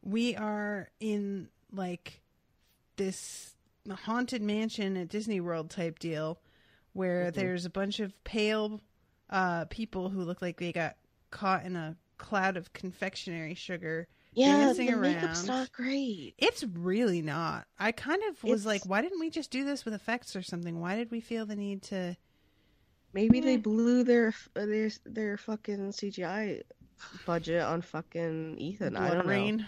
we are in like this haunted mansion at Disney World type deal where there's a bunch of pale people who look like they got caught in a cloud of confectionery sugar. Dancing the around. makeup's not great. It's really not. I kind of was like, why didn't we just do this with effects or something? Why did we feel the need to... Maybe they blew their fucking CGI budget on fucking Ethan. I don't know.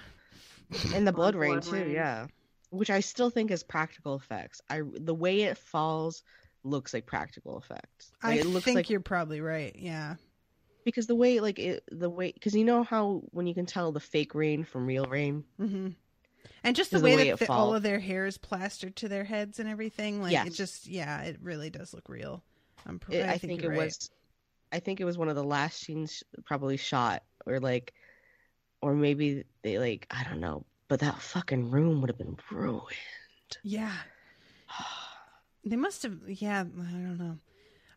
And the blood rain too, yeah. Which I still think is practical effects. The way it falls looks like practical effects. Like, I it looks think like, you're probably right. Yeah. Because because you know how when you can tell the fake rain from real rain, and just the way that all of their hair is plastered to their heads and everything, like it just, it really does look real. I think it was. I think it was one of the last scenes probably shot, or maybe they I don't know, but that fucking room would have been ruined. Yeah, they must have. Yeah, I don't know.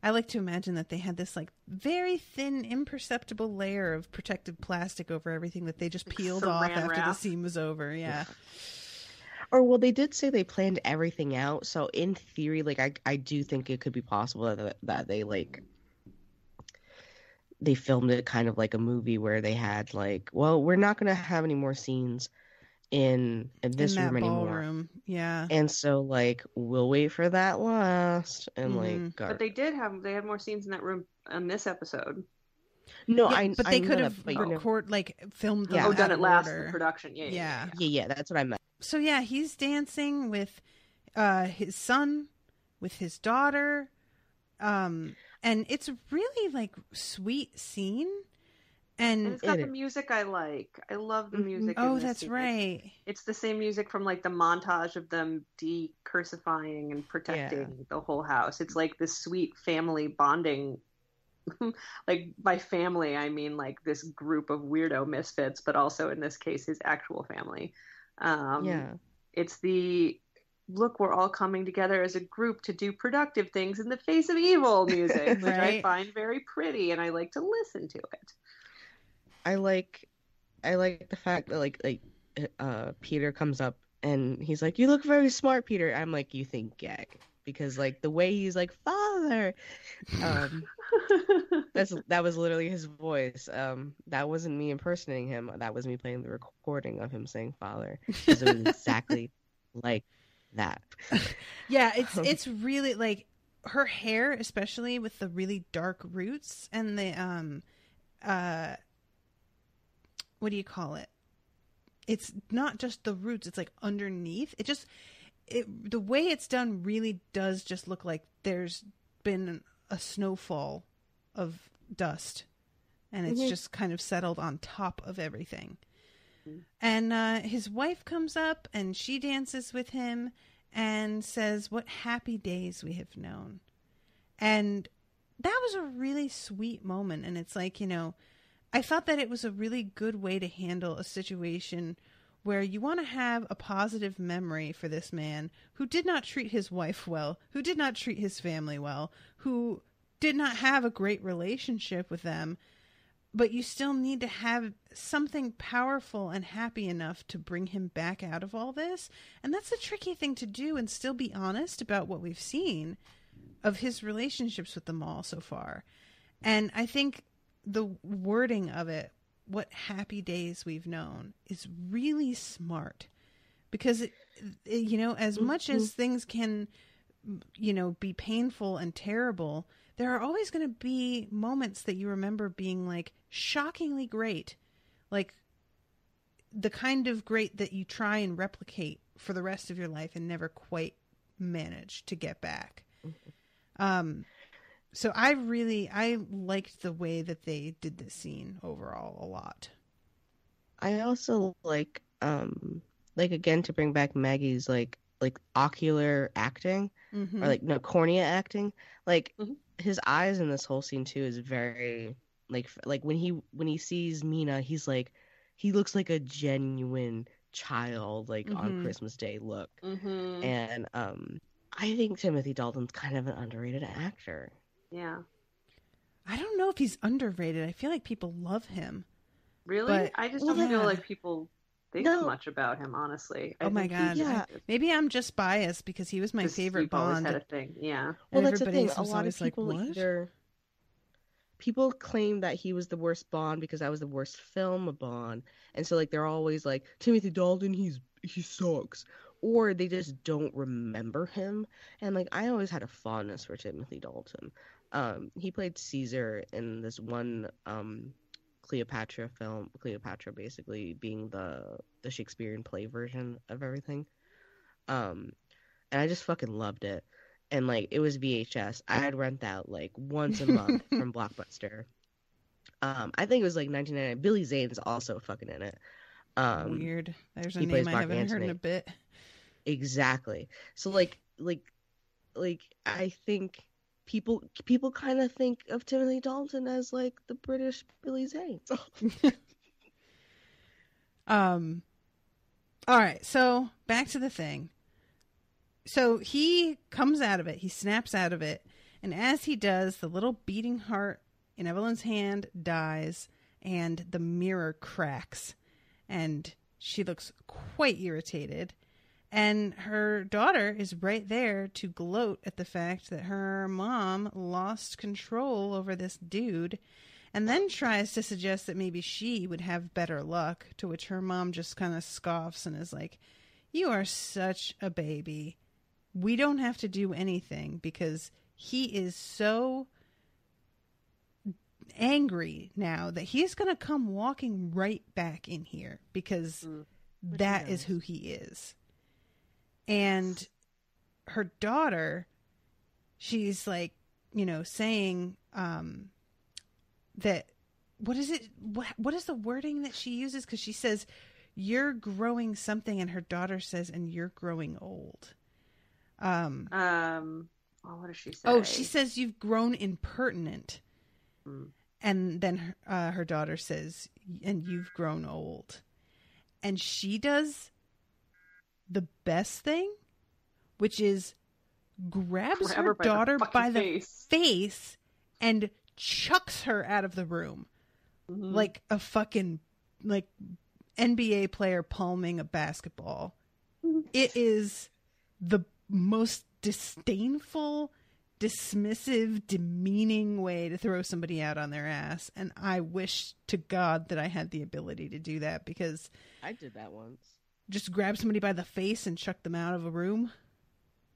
I like to imagine that they had this very thin, imperceptible layer of protective plastic over everything that they just peeled off after the scene was over. Yeah. Or, well, they did say they planned everything out. So in theory, I do think it could be possible that they filmed it kind of like a movie where they had well, we're not going to have any more scenes in this room anymore. Ballroom. Yeah. And so we'll wait for that last and But they had more scenes in that room in this episode. No, yeah, but they could have filmed them done it last in production. Yeah, that's what I meant. So yeah, he's dancing with his son, with his daughter, and it's a really sweet scene. And it's got the music I like. I love the music. Oh, that's right. It's the same music from the montage of them decrucifying and protecting the whole house. It's this sweet family bonding. By family, I mean this group of weirdo misfits, but also in this case, his actual family. It's the look, we're all coming together as a group to do productive things in the face of evil music, which I find very pretty, and I like to listen to it. I like the fact that Peter comes up and he's like, "You look very smart, Peter." I'm like, "You think gag?" Because the way he's like, "Father," that was literally his voice. That wasn't me impersonating him. That was me playing the recording of him saying "father." Because it was exactly like that. Yeah, it's really her hair, especially with the really dark roots and the what do you call it? It's not just the roots, it's underneath. The way it's done really does just look like there's been a snowfall of dust and it's just kind of settled on top of everything. And his wife comes up and she dances with him and says, "What happy days we have known." And that was a really sweet moment. And it's I thought that it was a really good way to handle a situation where you want to have a positive memory for this man who did not treat his wife well, who did not treat his family well, who did not have a great relationship with them. but you still need to have something powerful and happy enough to bring him back out of all this. And that's a tricky thing to do and still be honest about what we've seen of his relationships with them all so far. And I think the wording of it, what happy days we've known, is really smart. Because, you know, as much as things can, you know, be painful and terrible, there are always going to be moments that you remember being like shockingly great. Like the kind of great that you try and replicate for the rest of your life and never quite manage to get back. So I liked the way that they did this scene overall a lot. I also like again, to bring back Maggie's like ocular acting, or like no, cornea acting. Like his eyes in this whole scene too is very like when he sees Mina, he's like, he looks like a genuine child, like on Christmas Day look. And I think Timothy Dalton's kind of an underrated actor. Yeah. I don't know if he's underrated. I feel like people love him. Really? But, I just don't feel like people think much about him, honestly. Oh my God. Yeah. Maybe I'm just biased because he was my favorite Bond. Had a thing. Yeah. Well, that's the thing. A was lot of people like, people claim that he was the worst Bond because that was the worst film of Bond. And so like they're always like, Timothy Dalton, he sucks. Or they just don't remember him. And like I always had a fondness for Timothy Dalton. He played Caesar in this one Cleopatra film. Cleopatra basically being the Shakespearean play version of everything. And I just fucking loved it. And like it was VHS. I'd rent that like once a month from Blockbuster. I think it was like 1999. Billy Zane's also fucking in it. Weird. There's a name I haven't heard in a bit. Exactly. So like I think people kind of think of Timothy Dalton as like the British Billy Zane. All right, so back to the thing. So he comes out of it, he snaps out of it, and as he does, the little beating heart in Evelyn's hand dies, and the mirror cracks, and she looks quite irritated. And her daughter is right there to gloat at the fact that her mom lost control over this dude, and then tries to suggest that maybe she would have better luck, to which her mom just kind of scoffs and is like, "You are such a baby. We don't have to do anything," because he is so angry now that he's going to come walking right back in here because that is who he is. And her daughter, she's like, you know, saying that, what is it? What is the wording that she uses? Because she says, "You're growing something," and her daughter says, "And you're growing old." What does she say? Oh, she says, "You've grown impertinent." And then her daughter says, "And you've grown old." And she does the best thing, which is grabs her daughter by the face and chucks her out of the room like a fucking like NBA player palming a basketball. It is the most disdainful, dismissive, demeaning way to throw somebody out on their ass, and I wish to God that I had the ability to do that, because I did that once. Just grab somebody by the face and chuck them out of a room?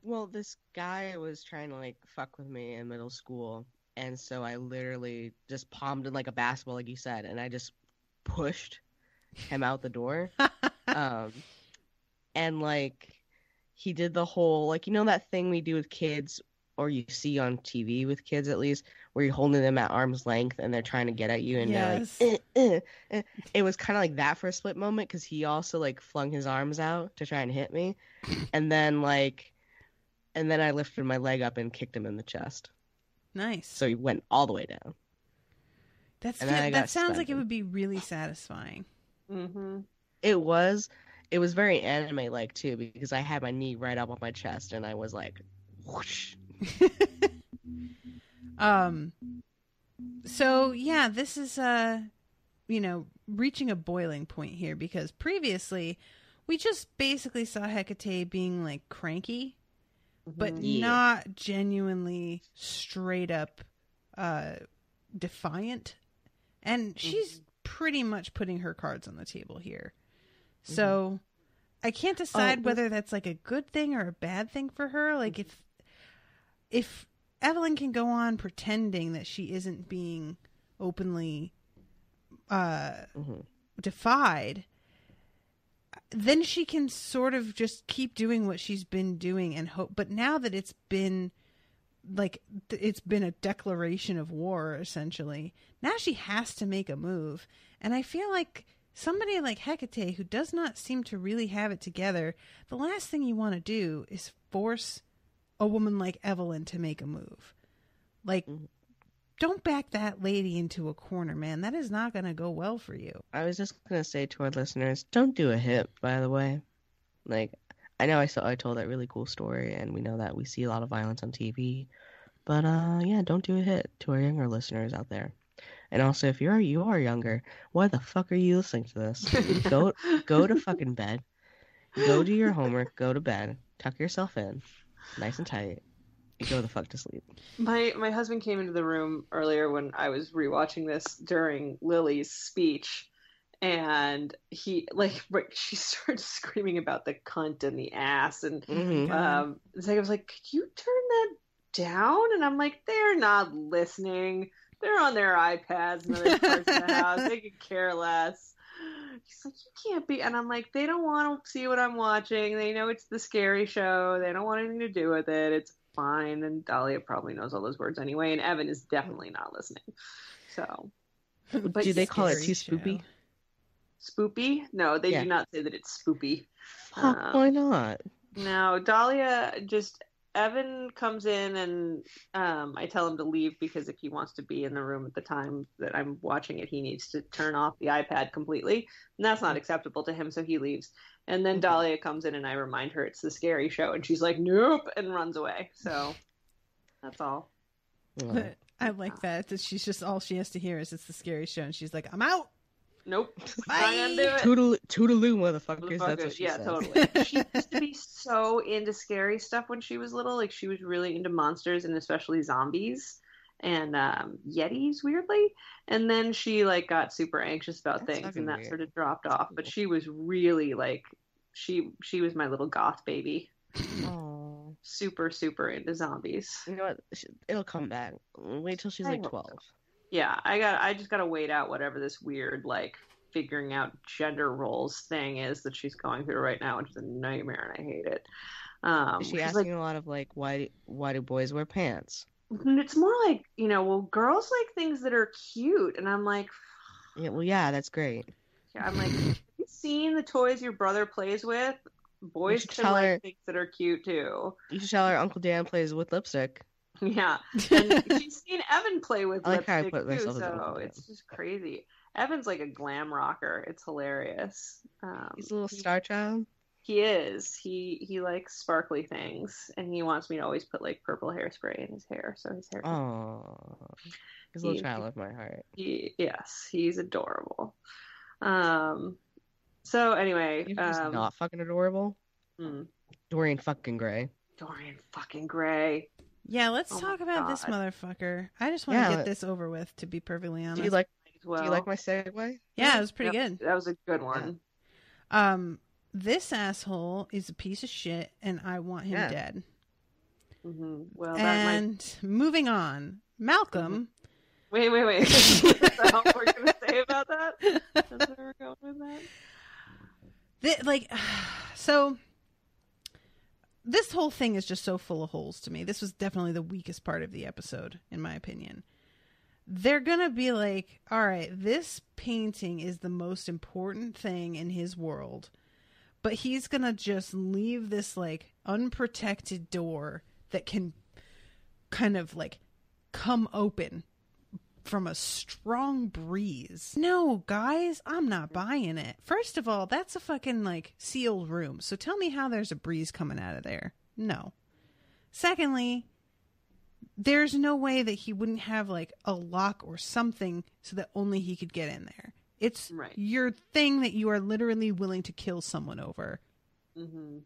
Well, this guy was trying to like fuck with me in middle school, and so I literally just palmed him like a basketball, like you said, and I just pushed him out the door. And like he did the whole, like, you know that thing we do with kids, or you see on TV with kids at least, where you're holding them at arm's length and they're trying to get at you, and yes. They're like, It was kind of like that for a split moment, because he also like flung his arms out to try and hit me, and then I lifted my leg up and kicked him in the chest. Nice. So he went all the way down. That sounds like it would be really satisfying. Mm-hmm. It was very anime-like too, because I had my knee right up on my chest and I was like, whoosh. So, yeah, this is, reaching a boiling point here because previously we just basically saw Hecate being, like, cranky, but not genuinely straight up defiant. And she's pretty much putting her cards on the table here. So I can't decide whether that's, like, a good thing or a bad thing for her. Like, if Evelyn can go on pretending that she isn't being openly defied, then she can sort of just keep doing what she's been doing and hope. But now that it's been a declaration of war, essentially, now she has to make a move. And I feel like somebody like Hecate, who does not seem to really have it together, the last thing you want to do is force a woman like Evelyn to make a move. Like, don't back that lady into a corner, man. That is not going to go well for you. I was just going to say to our listeners, don't do a hip, by the way. Like, I know I told that really cool story, and we know that we see a lot of violence on TV. But, yeah, don't do a hit to our younger listeners out there. And also, if you are younger, why the fuck are you listening to this? Go to fucking bed. Go do your homework. Go to bed. Tuck yourself in. Nice and tight. You go the fuck to sleep. My husband came into the room earlier when I was rewatching this during Lily's speech, and she started screaming about the cunt and the ass, and I was like, could you turn that down? And I'm like, they're not listening. They're on their iPads in other parts of the house. They could care less. He's like, you can't be. And I'm like, they don't want to see what I'm watching. They know it's the scary show. They don't want anything to do with it. It's fine. And Dahlia probably knows all those words anyway. And Evan is definitely not listening. So, but do they call it too spoopy? Spoopy? No, they do not say that it's spoopy. Fuck, why not? No, Dahlia Evan comes in and I tell him to leave because if he wants to be in the room at the time that I'm watching it, he needs to turn off the iPad completely. And that's not acceptable to him, so he leaves. And then Dahlia comes in and I remind her it's the scary show. And she's like, nope, and runs away. So that's all. I like that she's just, all she has to hear is it's the scary show. And she's like, I'm out. Nope. Bye. Not gonna do it. Toodaloo, motherfuckers. That's what she said. Totally. She used to be so into scary stuff when she was little. Like, she was really into monsters and especially zombies and yetis, weirdly. And then she got super anxious about things, and that weird. Sort of dropped off. But she was really she was my little goth baby. Oh. Super, super into zombies. You know what? It'll come back. Wait till she's 12. So. Yeah, I just gotta wait out whatever this weird figuring out gender roles thing is that she's going through right now, which is a nightmare, and I hate it. Is she asking a lot of why do boys wear pants? It's more well, girls like things that are cute, and I'm like, yeah, well, yeah, that's great. Yeah, I'm like, have you seen the toys your brother plays with? Boys can like things that are cute too. You should tell her Uncle Dan plays with lipstick. Yeah, and she's seen Evan play with lipstick too, so it's just crazy. Evan's like a glam rocker. It's hilarious. He's a little star child. He is. He likes sparkly things, and he wants me to always put purple hairspray in his hair, so his hair. Oh, he's a little child of my heart. Yes, he's adorable. So anyway, he's not fucking adorable. Dorian fucking Gray. Dorian fucking Gray. Yeah, let's talk about this motherfucker. I just want to get this over with, to be perfectly honest. Do you like my segue? Yeah, it was pretty good. That was a good one. This asshole is a piece of shit, and I want him dead. Mm-hmm. Well, moving on. Malcolm. Wait. Is that all we're going to say about that? That's where we're going with that? So... This whole thing is just so full of holes to me. This was definitely the weakest part of the episode, in my opinion. They're going to be like, all right, this painting is the most important thing in his world, but he's going to just leave this unprotected door that can kind of come open from a strong breeze. No, guys, I'm not buying it. First of all, that's a fucking sealed room. So tell me how there's a breeze coming out of there. No. Secondly, there's no way that he wouldn't have like a lock or something so that only he could get in there. It's your thing that you are literally willing to kill someone over. Mm-hmm.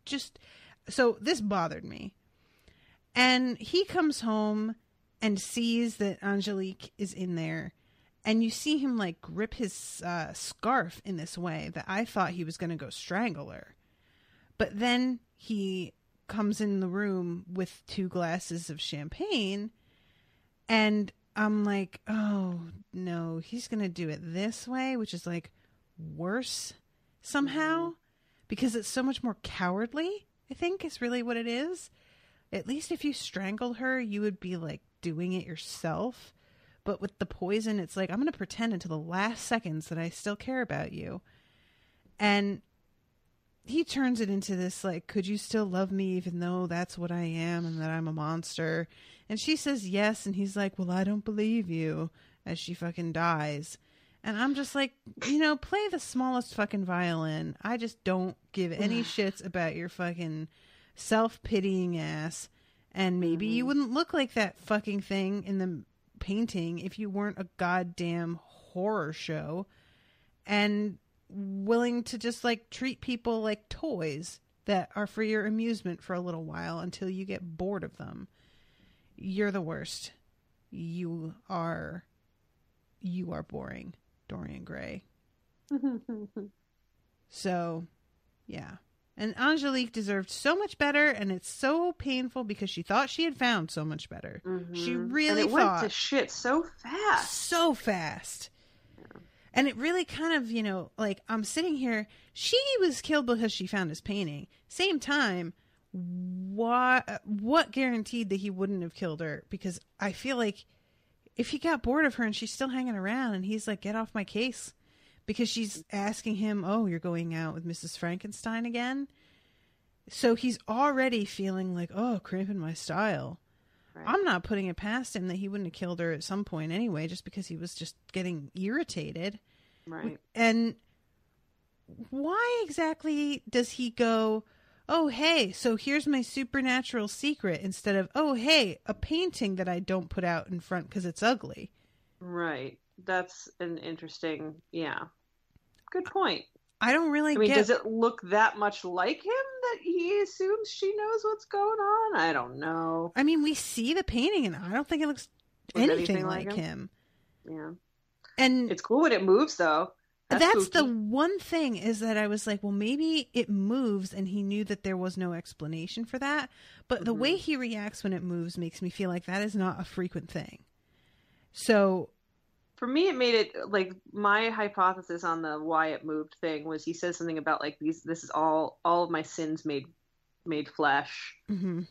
Just so this bothered me. And he comes home and sees that Angelique is in there. And you see him like grip his scarf in this way that I thought he was going to go strangle her. But then he comes in the room with 2 glasses of champagne. And I'm like, oh no, he's going to do it this way, which is like worse somehow. Because it's so much more cowardly, I think is really what it is. At least if you strangled her, you would be like doing it yourself. But with the poison, it's like, I'm going to pretend until the last seconds that I still care about you. And he turns it into this, like, could you still love me even though that's what I am and that I'm a monster? And she says yes. And he's like, well, I don't believe you, as she fucking dies. And I'm just like, play the smallest fucking violin. I just don't give any shits about your fucking self-pitying ass. And maybe you wouldn't look like that fucking thing in the painting if you weren't a goddamn horror show and willing to just like treat people like toys that are for your amusement for a little while until you get bored of them. You're the worst. You are boring, Dorian Gray. So, yeah. And Angelique deserved so much better, and it's so painful because she thought she had found so much better. She really and it thought. went to shit so fast. So fast. Yeah. And it really kind of, like, I'm sitting here. She was killed because she found his painting. Same time, what guaranteed that he wouldn't have killed her? Because I feel like if he got bored of her and she's still hanging around and he's like, get off my case. Because she's asking him, oh, you're going out with Mrs. Frankenstein again? So he's already feeling like, oh, cramping my style. Right. I'm not putting it past him that he wouldn't have killed her at some point anyway, just because he was just getting irritated. Right. And why exactly does he go, oh, hey, so here's my supernatural secret, instead of, oh, hey, a painting that I don't put out in front because it's ugly? Right. That's an interesting, good point. I don't really get... does it look that much like him that he assumes she knows what's going on? I don't know. I mean, we see the painting and I don't think it looks anything like him. Yeah. And it's cool when it moves, though. That's the one thing, is that I was like, well, maybe it moves and he knew that there was no explanation for that. But the way he reacts when it moves makes me feel like that is not a frequent thing. So... For me, it made it, like, my hypothesis on the why it moved thing was he says something about, like, this is all of my sins made flesh,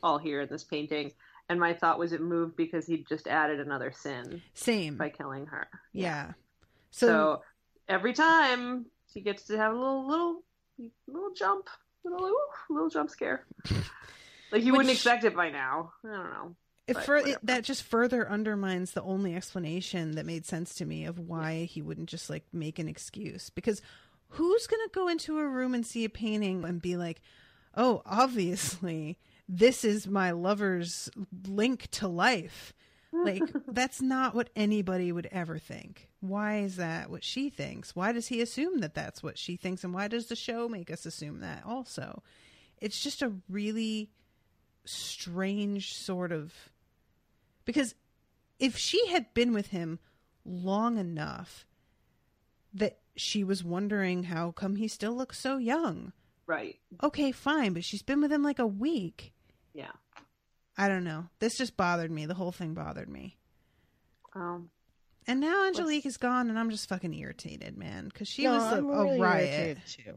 all here in this painting. And my thought was it moved because he just added another sin. Same. By killing her. Yeah. So every time he gets to have a little jump, little jump scare. Like, you wouldn't expect it by now. I don't know. That just further undermines the only explanation that made sense to me of why he wouldn't just like make an excuse. Because who's going to go into a room and see a painting and be like, oh, obviously this is my lover's link to life. Like, that's not what anybody would ever think. Why is that what she thinks? Why does he assume that that's what she thinks? And why does the show make us assume that also? It's just a really strange sort of... Because if she had been with him long enough that she was wondering how come he still looks so young. Right. Okay, fine, but she's been with him like a week. Yeah. I don't know. This just bothered me. The whole thing bothered me. And now Angelique is gone and I'm just fucking irritated, man. Because she was a really riot. Too.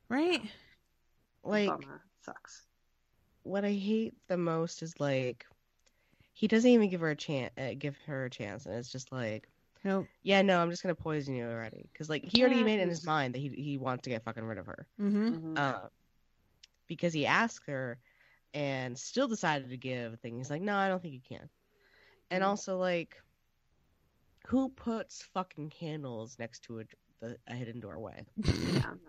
Right? Like, sucks. What I hate the most is, like, he doesn't even give her a chance, and it's just like, nope. Yeah, no, I'm just gonna poison you already, because like he already made it in his mind that he wants to get fucking rid of her, because he asked her, and still decided to give a thing. He's like, no, I don't think you can, and also like, who puts fucking candles next to a hidden doorway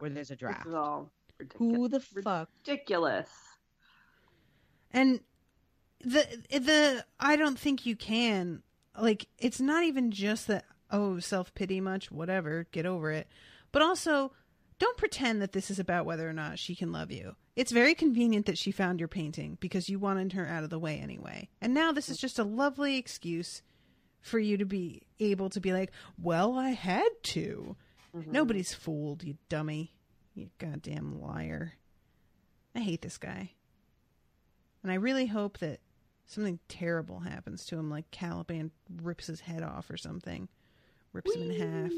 where there's a draft? This is all who the fuck? Ridiculous. And I don't think you can. Like, it's not even just that, oh, self-pity much, whatever, get over it. But also, don't pretend that this is about whether or not she can love you. It's very convenient that she found your painting because you wanted her out of the way anyway. And now this is just a lovely excuse for you to be able to be like, well, I had to. Nobody's fooled, you dummy. You goddamn liar. I hate this guy. And I really hope that something terrible happens to him, like Caliban rips his head off or something. Rips him in half.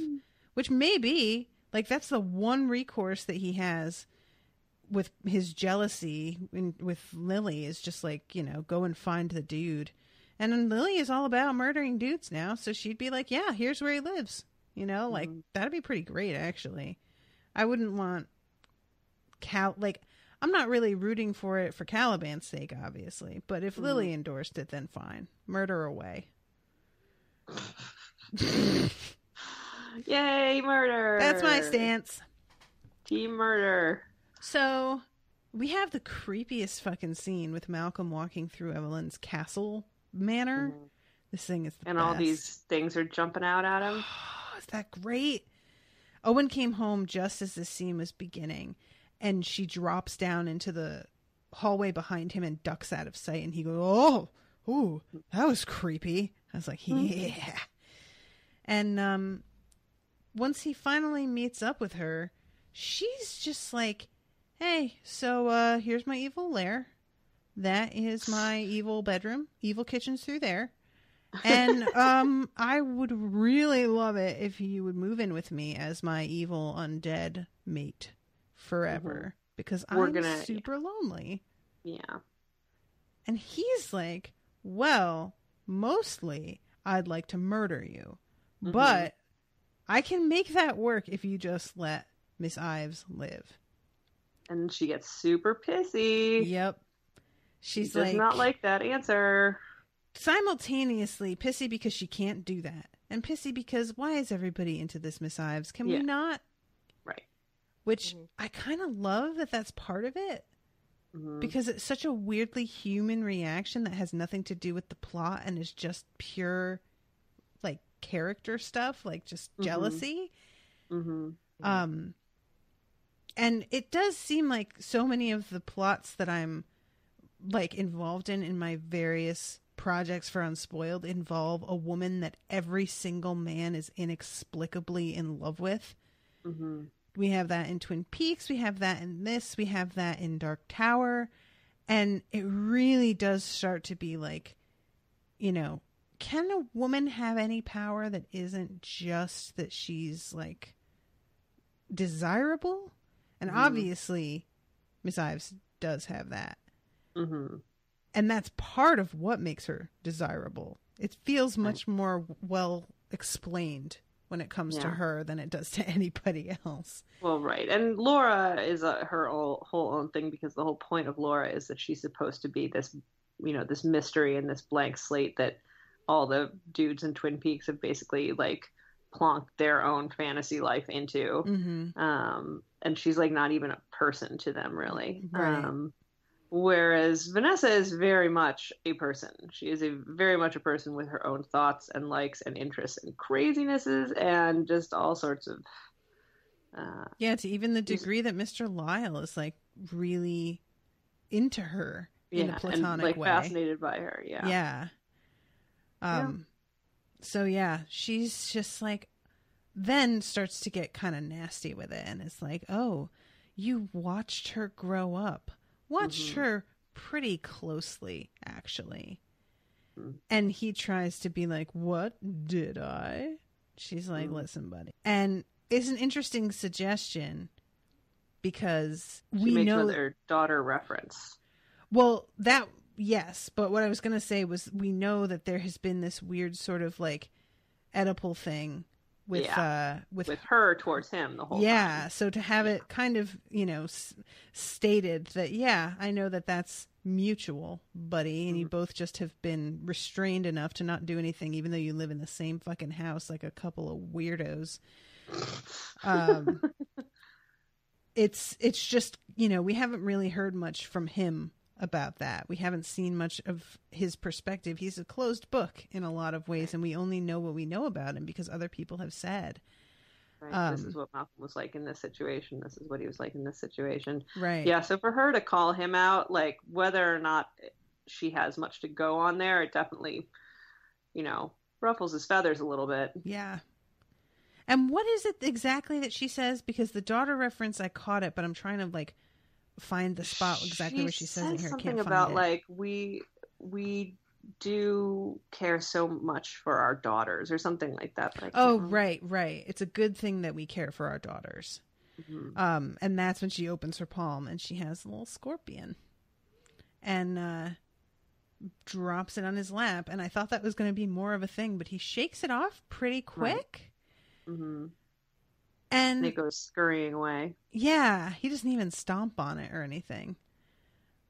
Which may be, like, that's the one recourse that he has with his jealousy with Lily, is just like, you know, go and find the dude. And then Lily is all about murdering dudes now, so she'd be like, yeah, here's where he lives. You know, like, that'd be pretty great, actually. I wouldn't want I'm not really rooting for it for Caliban's sake, obviously. But if Lily endorsed it, then fine. Murder away. Yay, murder! That's my stance. Team murder. So, we have the creepiest fucking scene with Malcolm walking through Evelyn's castle manor. This thing is the and best. All these things are jumping out at him. Is that great? Owen came home just as this scene was beginning, and she drops down into the hallway behind him and ducks out of sight, and he goes, oh, ooh, that was creepy. I was like, yeah. And once he finally meets up with her, she's just like, hey, so here's my evil lair. That is my evil bedroom. Evil kitchen's through there. And I would really love it if you would move in with me as my evil undead mate forever. Because I'm super lonely. Yeah. And he's like, well, mostly I'd like to murder you. But I can make that work if you just let Miss Ives live. And she gets super pissy. Yep. She does not like that answer. Simultaneously pissy because she can't do that. And pissy because why is everybody into this Miss Ives? Can we not? Right. Which I kind of love that that's part of it. Because it's such a weirdly human reaction that has nothing to do with the plot and is just pure, like, character stuff, like just jealousy. And it does seem like so many of the plots that I'm, like, involved in my various projects for Unspoiled involve a woman that every single man is inexplicably in love with. We have that in Twin Peaks. We have that in this. We have that in Dark Tower. And it really does start to be like, you know, can a woman have any power that isn't just that she's, like, desirable? And obviously, Miss Ives does have that. And that's part of what makes her desirable. It feels much more well explained when it comes to her than it does to anybody else. Well, right. And Laura is her whole own thing, because the whole point of Laura is that she's supposed to be this, you know, this mystery and this blank slate that all the dudes in Twin Peaks have basically, like, plonked their own fantasy life into. And she's, like, not even a person to them, really. Right. Whereas Vanessa is very much a person. She is very much a person with her own thoughts and likes and interests and crazinesses and just all sorts of... to even the degree that Mr. Lyle is, like, really into her in a platonic and, like, way. Fascinated by her, Yeah. So, she's just, like, then starts to get kind of nasty with it. And it's like, oh, you watched her grow up. Watched her pretty closely, actually. And he tries to be like, what did I? She's like, listen, buddy. And it's an interesting suggestion because she makes another daughter reference. Well, that, yes. But what I was going to say was we know that there has been this weird sort of, like, Oedipal thing with her towards him the whole time. So to have it kind of, you know, stated that, I know that that's mutual, buddy, and you both just have been restrained enough to not do anything, even though you live in the same fucking house like a couple of weirdos. It's just, you know, we haven't really heard much from him about that. We haven't seen much of his perspective. He's a closed book in a lot of ways, and we only know what we know about him because other people have said. Right. This is what Malcolm was like in this situation. This is what he was like in this situation. Right. Yeah. So for her to call him out, like whether or not she has much to go on there, it definitely, ruffles his feathers a little bit. Yeah. And what is it exactly that she says? Because the daughter reference, I caught it, but I'm trying to like find the spot exactly where she says it here. Something I can't about find it. like we do care so much for our daughters or something like that. But right. It's a good thing that we care for our daughters. Mm-hmm. And that's when she opens her palm and she has a little scorpion and drops it on his lap. And I thought that was going to be more of a thing, but he shakes it off pretty quick. Right. Mm-hmm. And it goes scurrying away. Yeah, he doesn't even stomp on it or anything.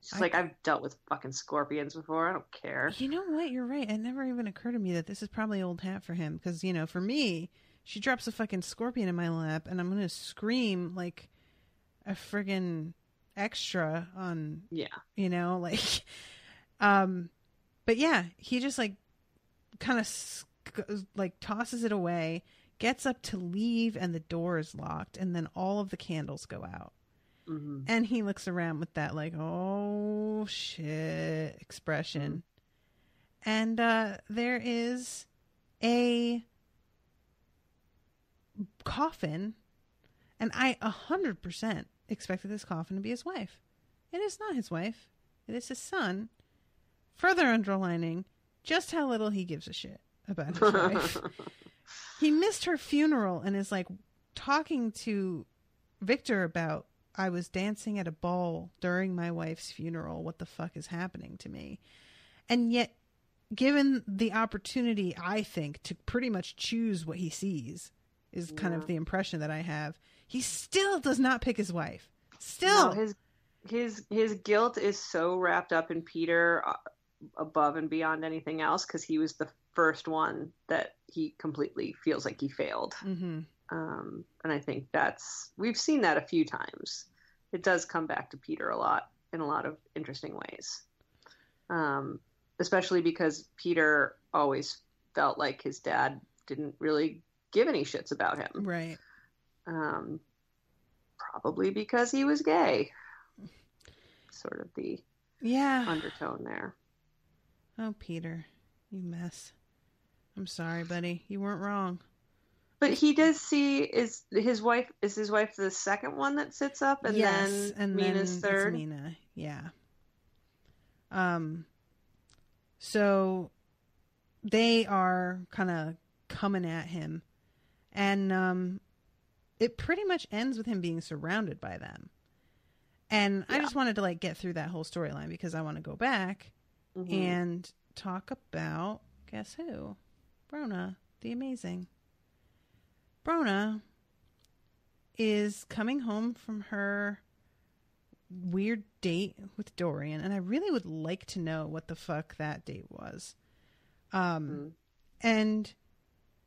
She's like, I've dealt with fucking scorpions before. I don't care. You know what? You're right. It never even occurred to me that this is probably old hat for him. Because, for me, she drops a fucking scorpion in my lap and I'm going to scream like a friggin' extra on, but yeah, he just like kind of like tosses it away, gets up to leave, and the door is locked. And then all of the candles go out. Mm-hmm. And he looks around with that like, oh shit expression. Mm-hmm. And there is a coffin, and I 100% expected this coffin to be his wife. It is not his wife. It is his son. Further underlining just how little he gives a shit about his wife. He missed her funeral and is like talking to Victor about, I was dancing at a ball during my wife's funeral. What the fuck is happening to me? And yet, given the opportunity, I think, to pretty much choose what he sees, is kind of the impression that I have. He still does not pick his wife. Still. No, his guilt is so wrapped up in Peter above and beyond anything else, because he was the first one that he completely feels like he failed. Mm-hmm. And I think we've seen that a few times. It does come back to Peter a lot in a lot of interesting ways. Especially because Peter always felt like his dad didn't really give any shits about him. Right. Probably because he was gay. Sort of the undertone there. Oh, Peter, you mess. I'm sorry, buddy. You weren't wrong. But he does see, is his wife the second one that sits up, and yes, then and Mina's then third? It's Mina, yeah. So they are kind of coming at him, and it pretty much ends with him being surrounded by them. And I just wanted to like get through that whole storyline because I want to go back and talk about, guess who? Brona, the amazing. Brona is coming home from her weird date with Dorian, and I really would like to know what the fuck that date was. And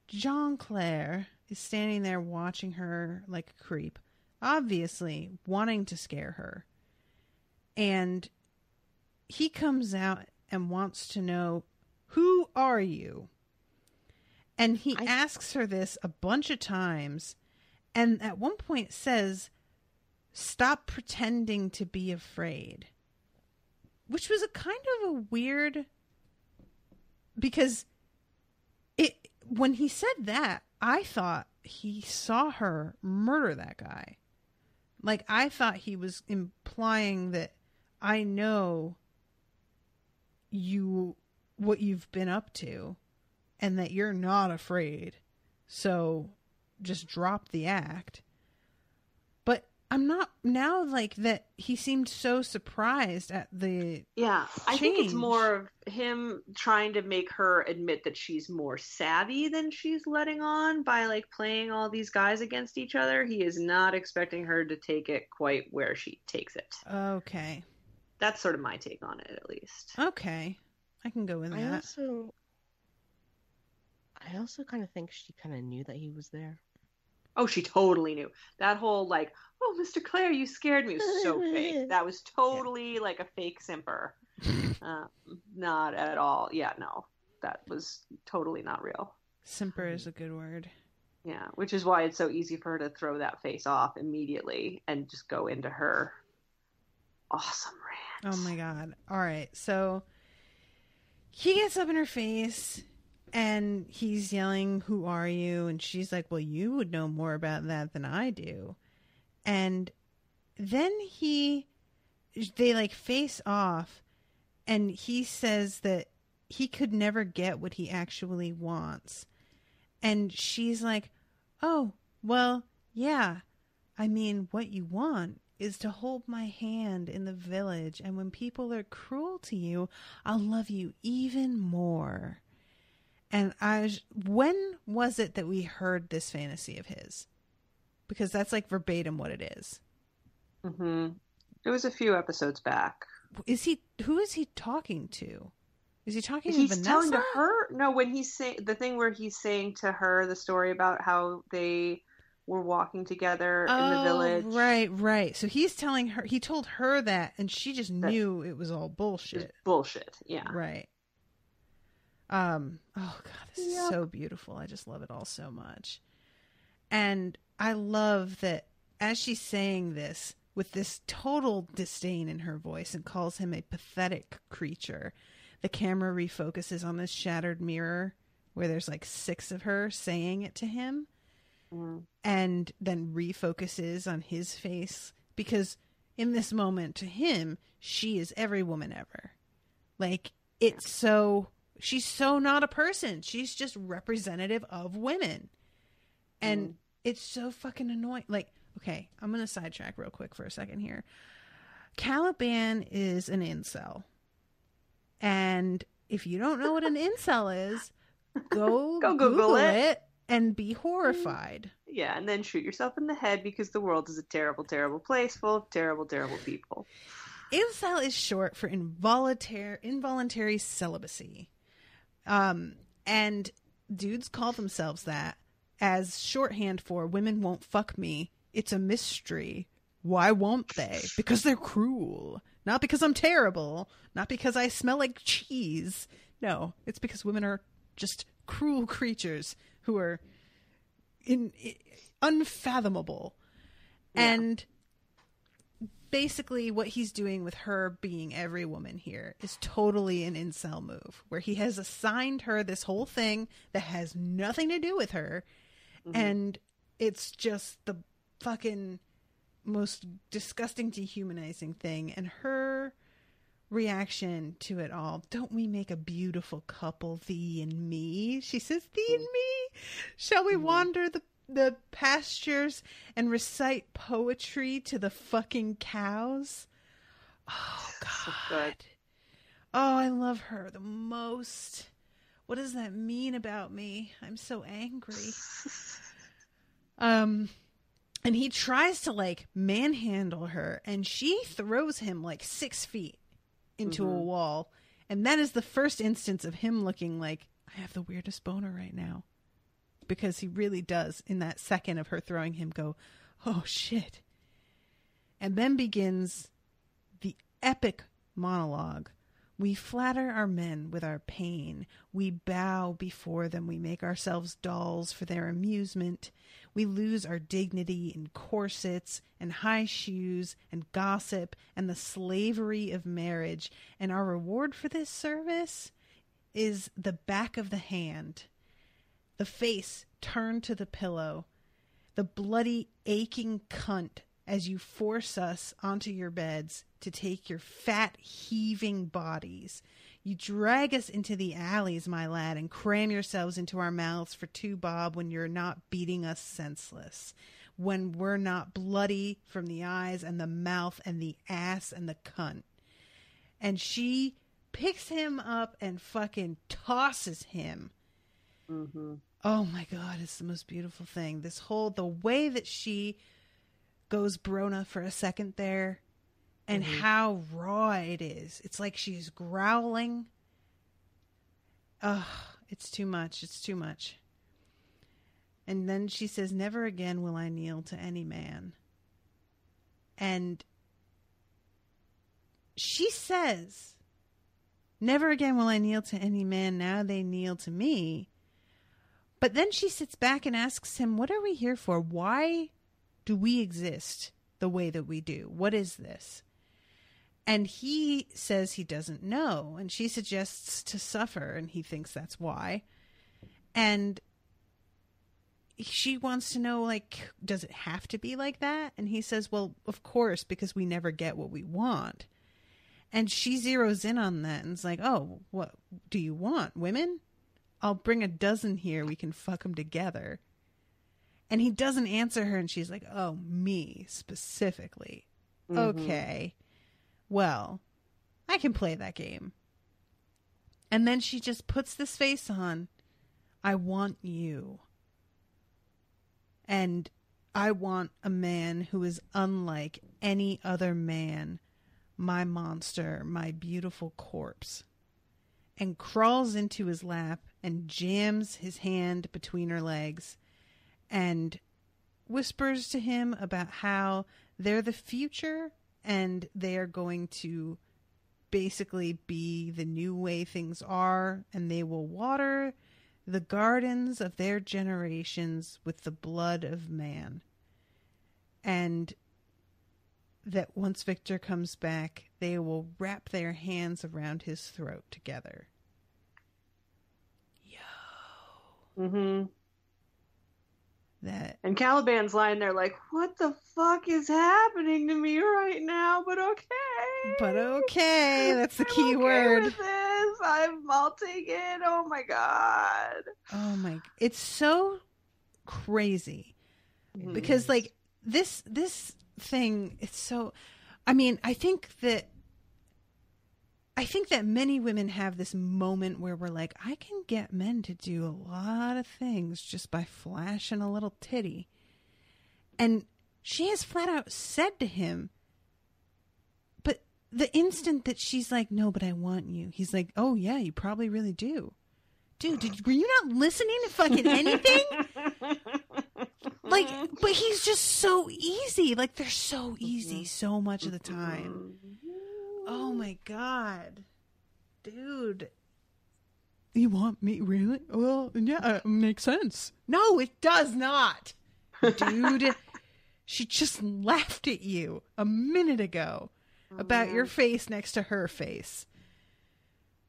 Jean Claire is standing there watching her like a creep, obviously wanting to scare her. And he comes out and wants to know, who are you? And he asks her this a bunch of times, and at one point says, stop pretending to be afraid. Which was a kind of a weird, because when he said that, I thought he saw her murder that guy. Like, I thought he was implying that I know what you've been up to, and that you're not afraid. So just drop the act. But I'm not now, like, that he seemed so surprised at the I think it's more of him trying to make her admit that she's more savvy than she's letting on by like playing all these guys against each other. He is not expecting her to take it quite where she takes it. Okay. That's sort of my take on it, at least. Okay. I can go with that. I also kind of think she kind of knew that he was there. Oh, she totally knew. That whole like, oh, Mr. Clare, you scared me was so fake. That was totally like a fake simper. Not at all. Yeah, no, that was totally not real. Simper is a good word. Yeah, which is why it's so easy for her to throw that face off immediately and just go into her awesome rant. Oh my God. All right. So he gets up in her face and he's yelling, "Who are you?" And she's like, "Well, you would know more about that than I do." And then they like face off and he says that he could never get what he actually wants. And she's like, "Oh, well, yeah. I mean, what you want is to hold my hand in the village. And when people are cruel to you, I'll love you even more." And when was it that we heard this fantasy of his? Because that's like verbatim what it is. Mm-hmm. It was a few episodes back. Who is he talking to? Is he talking to He's Vanessa? telling to her? No, when he's saying the thing where he's saying to her the story about how they were walking together in the village. Right. So he's telling her, he told her that, and she just knew it was all bullshit. It was bullshit, yeah. Right. Oh God, this is so beautiful. I just love it all so much. And I love that as she's saying this with this total disdain in her voice and calls him a pathetic creature, the camera refocuses on this shattered mirror where there's like 6 of her saying it to him. And then refocuses on his face because in this moment to him, she is every woman ever. Like she's so not a person. She's just representative of women. And it's so fucking annoying. Like, okay, I'm going to sidetrack real quick for a second here. Caliban is an incel. And if you don't know what an incel is, go Google it. And be horrified. Yeah, and then shoot yourself in the head because the world is a terrible, terrible place full of terrible, terrible people. Incel is short for involuntary celibacy. And dudes call themselves that as shorthand for women won't fuck me. It's a mystery. Why won't they? Because they're cruel. Not because I'm terrible. Not because I smell like cheese. No, it's because women are just cruel creatures who are unfathomable. Yeah. And basically what he's doing with her being every woman here is totally an incel move, where he has assigned her this whole thing that has nothing to do with her. And it's just the fucking most disgusting, dehumanizing thing. And her reaction to it all, "Don't we make a beautiful couple, thee and me?" She says, "Thee and me? Shall we wander the pastures and recite poetry to the fucking cows?" Oh, God. So good. Oh, I love her the most. What does that mean about me? I'm so angry. And he tries to like manhandle her, and she throws him like 6 feet into a wall. And that is the first instance of him looking like, I have the weirdest boner right now. Because he really does, in that second of her throwing him, go, oh shit. And then begins the epic monologue. "We flatter our men with our pain. We bow before them. We make ourselves dolls for their amusement. We lose our dignity in corsets and high shoes and gossip and the slavery of marriage. And our reward for this service is the back of the hand, the face turned to the pillow, the bloody, aching cunt as you force us onto your beds to take your fat, heaving bodies. You drag us into the alleys, my lad, and cram yourselves into our mouths for 2 bob when you're not beating us senseless, when we're not bloody from the eyes and the mouth and the ass and the cunt." And she picks him up and fucking tosses him. Oh my God, it's the most beautiful thing. The way that she goes Brona for a second there, and how raw it is. It's like she's growling. Ugh, it's too much. It's too much. And then she says, never again will I kneel to any man. And she says, never again will I kneel to any man. Now they kneel to me. But then she sits back and asks him, what are we here for? Why do we exist the way that we do? What is this? And he says he doesn't know. And she suggests to suffer, and he thinks that's why. And she wants to know, like, does it have to be like that? And he says, well, of course, because we never get what we want. And she zeroes in on that and is like, oh, what do you want? Women? I'll bring a dozen here. We can fuck them together. And he doesn't answer her. And she's like, oh, me specifically. Mm-hmm. Okay. Well, I can play that game. And then she just puts this face on. I want you. And I want a man who is unlike any other man, my monster, my beautiful corpse. And crawls into his lap and jams his hand between her legs and whispers to him about how they're the future and they are going to basically be the new way things are, and they will water the gardens of their generations with the blood of man. And that once Victor comes back, they will wrap their hands around his throat together. Yo. Mm-hmm. That. And Caliban's lying there like, what the fuck is happening to me right now? But okay. That's the key word. With this. I'll take it. Oh my God. Oh my. It's so crazy. Mm-hmm. Because like this thing, it's so, I mean, I think that many women have this moment where we're like, I can get men to do a lot of things just by flashing a little titty. And she has flat out said to him, but the instant that she's like, no, but I want you, he's like, oh yeah, you probably really do. Dude, were you not listening to fucking anything? Like, but he's just so easy. Like, they're so easy so much of the time. Oh my God. Dude. You want me? Really? Well, yeah, makes sense. No, it does not. Dude, she just laughed at you a minute ago about your face next to her face.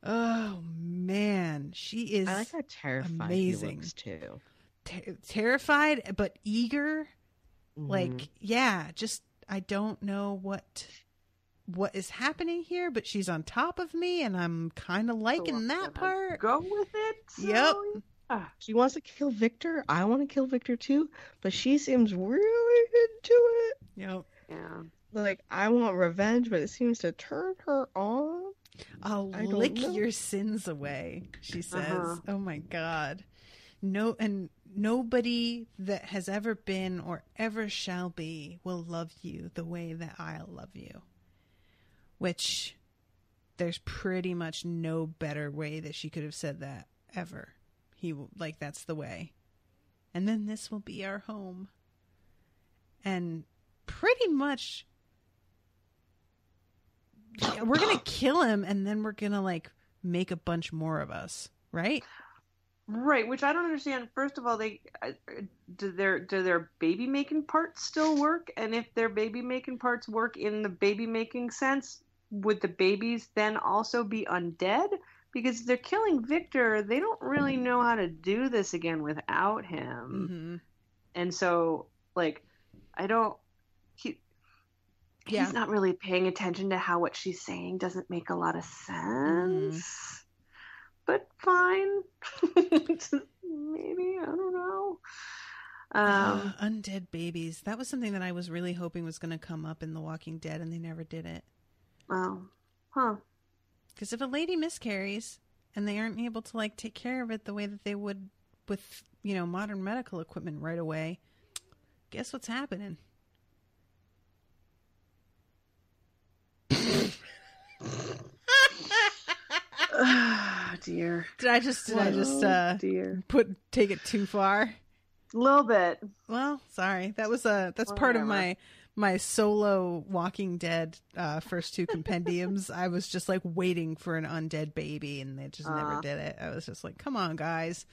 Oh, man. She is I like how terrified amazing. He looks, too. Terrified, but eager. Mm-hmm. Like, yeah, just, I don't know what is happening here, but she's on top of me, and I'm kind of liking that part. Go with it. So, yep. Yeah. She wants to kill Victor. I want to kill Victor, too, but she seems really into it. Yep. Yeah. Like, I want revenge, but it seems to turn her on. I'll lick your sins away, she says. Oh my God. No, and nobody that has ever been or ever shall be will love you the way that I'll love you. Which there's pretty much no better way that she could have said that ever. That's the way. And then this will be our home. And pretty much we're going to kill him, and then we're going to like make a bunch more of us, right? Right, which I don't understand. First of all, do their baby making parts still work? And if their baby making parts work in the baby making sense, would the babies then also be undead? Because if they're killing Victor, they don't really know how to do this again without him. Mm-hmm. And so, like, he's not really paying attention to how what she's saying doesn't make a lot of sense. But fine. Maybe, I don't know. Undead babies. That was something that I was really hoping was going to come up in The Walking Dead, and they never did it. Oh. Huh. Because if a lady miscarries and they aren't able to like take care of it the way that they would with, modern medical equipment right away, guess what's happening? Oh, dear. Did I just take it too far? A little bit. Well, sorry. That's part of my solo Walking Dead first two compendiums. I was just like waiting for an undead baby, and they just never did it. I was just like, come on, guys.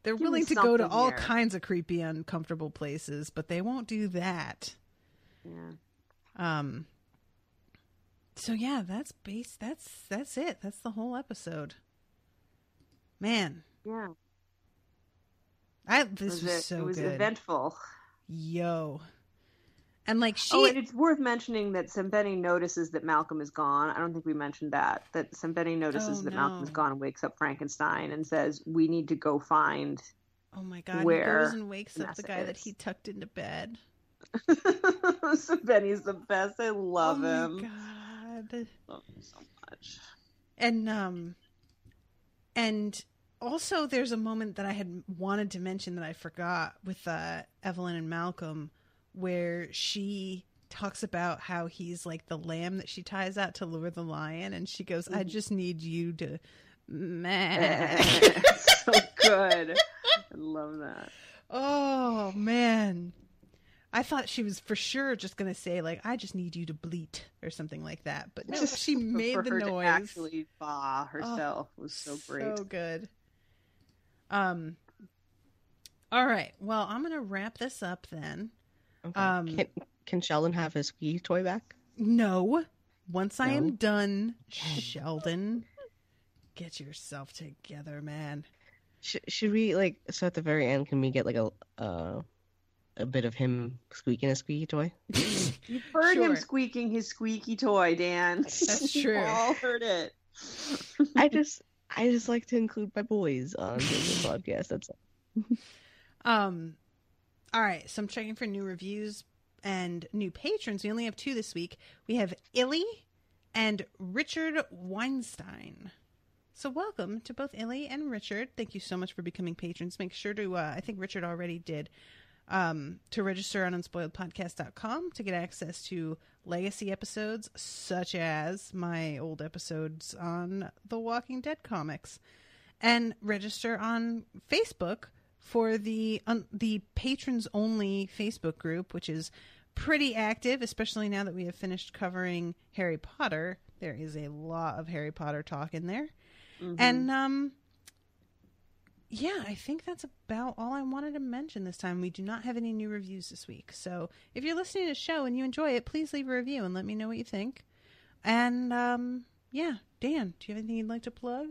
They're willing to go to all kinds of creepy, uncomfortable places, but they won't do that. Yeah. So yeah, that's it. That's the whole episode. Man. Yeah. This was so good. It was eventful. Yo. And like and it's worth mentioning that Sembene notices that Malcolm is gone. I don't think we mentioned that. That Sembene notices that Malcolm is gone and wakes up Frankenstein and says, "We need to go find." Oh my God! He goes and wakes up the guy that he tucked into bed. Sembene's the best. I love him. Oh my God! Love him so much. And also, there's a moment that I had wanted to mention that I forgot with Evelyn and Malcolm, where she talks about how he's like the lamb that she ties out to lure the lion, and she goes, "I just need you to." So good. I love that. Oh man, I thought she was for sure just gonna say like, "I just need you to bleat" or something like that, but no, she made the noise. To actually bah herself was so great. So good. All right. Well, I'm gonna wrap this up then. Okay. Can Sheldon have his squeaky toy back? No. Once I am done, Sheldon, get yourself together, man. Should we so at the very end? Can we get like a bit of him squeaking a squeaky toy? You've heard him squeaking his squeaky toy, Dan. That's true. We've all heard it. I just like to include my boys on the podcast. That's all. All right, so I'm checking for new reviews and new patrons. We only have 2 this week. We have Illy and Richard Weinstein. So welcome to both Illy and Richard. Thank you so much for becoming patrons. Make sure to, I think Richard already did, to register on unspoiledpodcast.com to get access to legacy episodes, such as my old episodes on the Walking Dead comics. And register on Facebook for the patrons only Facebook group, which is pretty active, especially now that we have finished covering Harry Potter. There is a lot of Harry Potter talk in there. Mm-hmm. And yeah, I think that's about all I wanted to mention this time. We do not have any new reviews this week. So if you're listening to the show and you enjoy it, please leave a review and let me know what you think. And yeah, Dan, do you have anything you'd like to plug?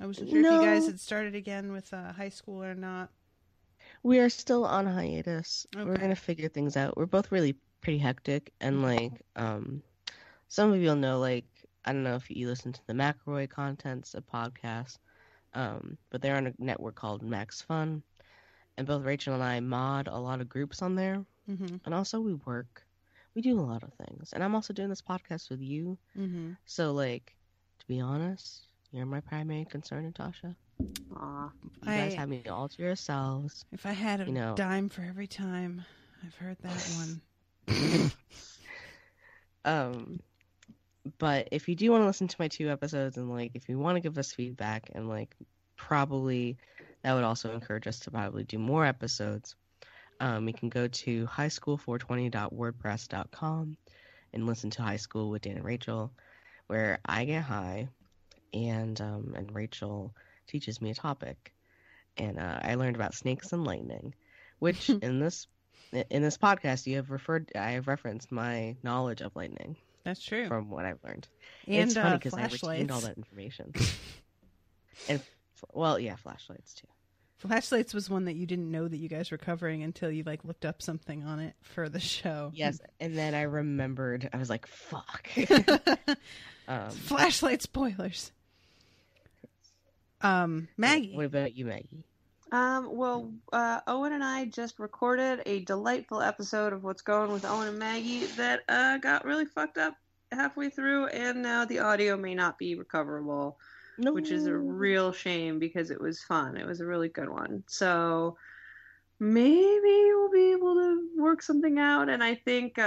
I wasn't sure if you guys had started again with high school or not. We are still on hiatus. Okay. We're gonna figure things out. We're both really pretty hectic, and some of you'll know, I don't know if you listen to the McElroy Contents, a podcast, but they're on a network called Max Fun, and both Rachel and I mod a lot of groups on there, and also we work. We do a lot of things, and I'm also doing this podcast with you. So, to be honest, you're my primary concern, Natasha. Aw. You guys have me all to yourselves. If I had a dime for every time, I've heard that one. But if you do want to listen to my 2 episodes, and if you want to give us feedback, and probably that would also encourage us to probably do more episodes, you can go to highschool420.wordpress.com and listen to High School with Dan and Rachel, where I get high and Rachel teaches me a topic, and I learned about snakes and lightning, which in this podcast I have referenced my knowledge of lightning. That's true. From what I've learned. And it's funny because I flashlights. retained all that information. And flashlights too. Flashlights was one that you didn't know that you guys were covering until you looked up something on it for the show. Yes, and then I remembered. I was like, "Fuck." Flashlight spoilers. Maggie. What about you, Maggie? Owen and I just recorded a delightful episode of What's Going with Owen and Maggie that got really fucked up halfway through, and now the audio may not be recoverable, which is a real shame because it was fun. It was a really good one. So maybe we'll be able to work something out, and I think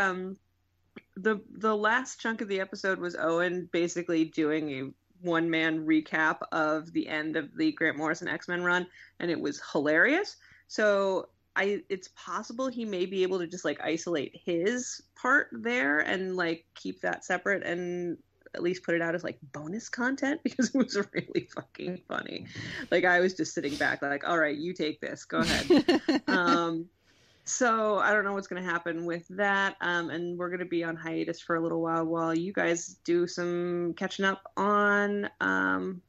the last chunk of the episode was Owen basically doing a one-man recap of the end of the Grant Morrison X-Men run, and it was hilarious. So it's possible he may be able to just like isolate his part there and like keep that separate and at least put it out as like bonus content, because it was really fucking funny. Like I was just sitting back like, all right, you take this, go ahead. So I don't know what's going to happen with that. And we're going to be on hiatus for a little while you guys do some catching up on,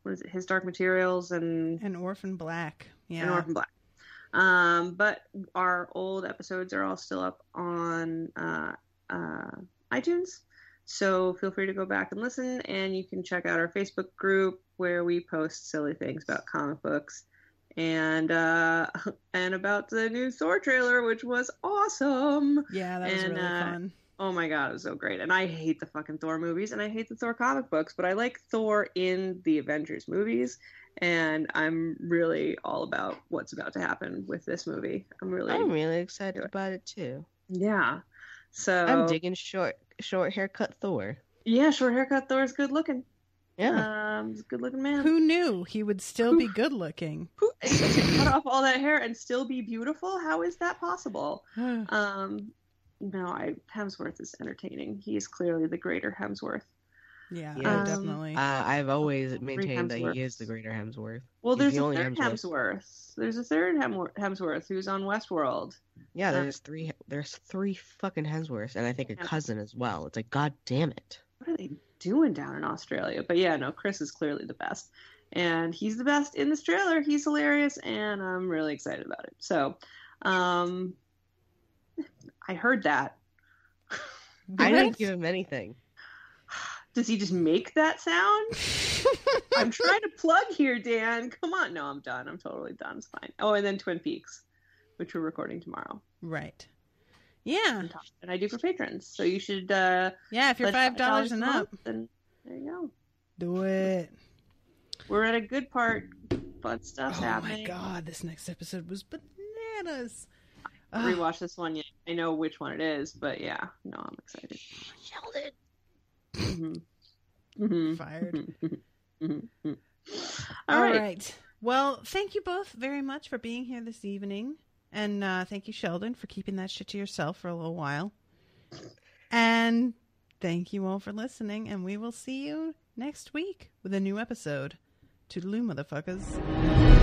what is it? His Dark Materials and Orphan Black. Yeah. And Orphan Black. But our old episodes are all still up on, iTunes. So feel free to go back and listen, and you can check out our Facebook group where we post silly things about comic books and about the new Thor trailer, which was awesome. Yeah, that was really fun. Oh my god, it was so great. And I hate the fucking Thor movies, and I hate the Thor comic books, but I like Thor in the Avengers movies, and I'm really all about what's about to happen with this movie. I'm really excited about it too. Yeah. So I'm digging short haircut Thor. Yeah, short haircut Thor is good looking. Yeah. He's a good looking man. Who knew he would still be good looking? To cut off all that hair and still be beautiful? How is that possible? No, Hemsworth is entertaining. He is clearly the greater Hemsworth. Yeah, definitely. I've always maintained that he is the greater Hemsworth. Well, there's a third Hemsworth. There's a third Hemsworth who's on Westworld. Yeah, there's three. There's three fucking Hemsworths, and I think a cousin as well. It's like, god damn it. What are they doing down in Australia? But yeah, no, Chris is clearly the best, and he's the best in this trailer. He's hilarious, and I'm really excited about it. So, I heard that. I didn't give him anything. Does he just make that sound? I'm trying to plug here, Dan. Come on. No, I'm done. I'm totally done. It's fine. Oh, and then Twin Peaks, which we're recording tomorrow. Right. Yeah. And I do for patrons. So you should... yeah, if you're $5 and up. Then there you go. Do it. We're at a good part. Fun stuff's happening. Oh my god, this next episode was bananas. I haven't rewatched this one yet. I know which one it is, but yeah. No, I'm excited. Sheldon. Fired. All right. Well, thank you both very much for being here this evening. And thank you, Sheldon, for keeping that shit to yourself for a little while. And thank you all for listening. And we will see you next week with a new episode. Toodaloo, motherfuckers.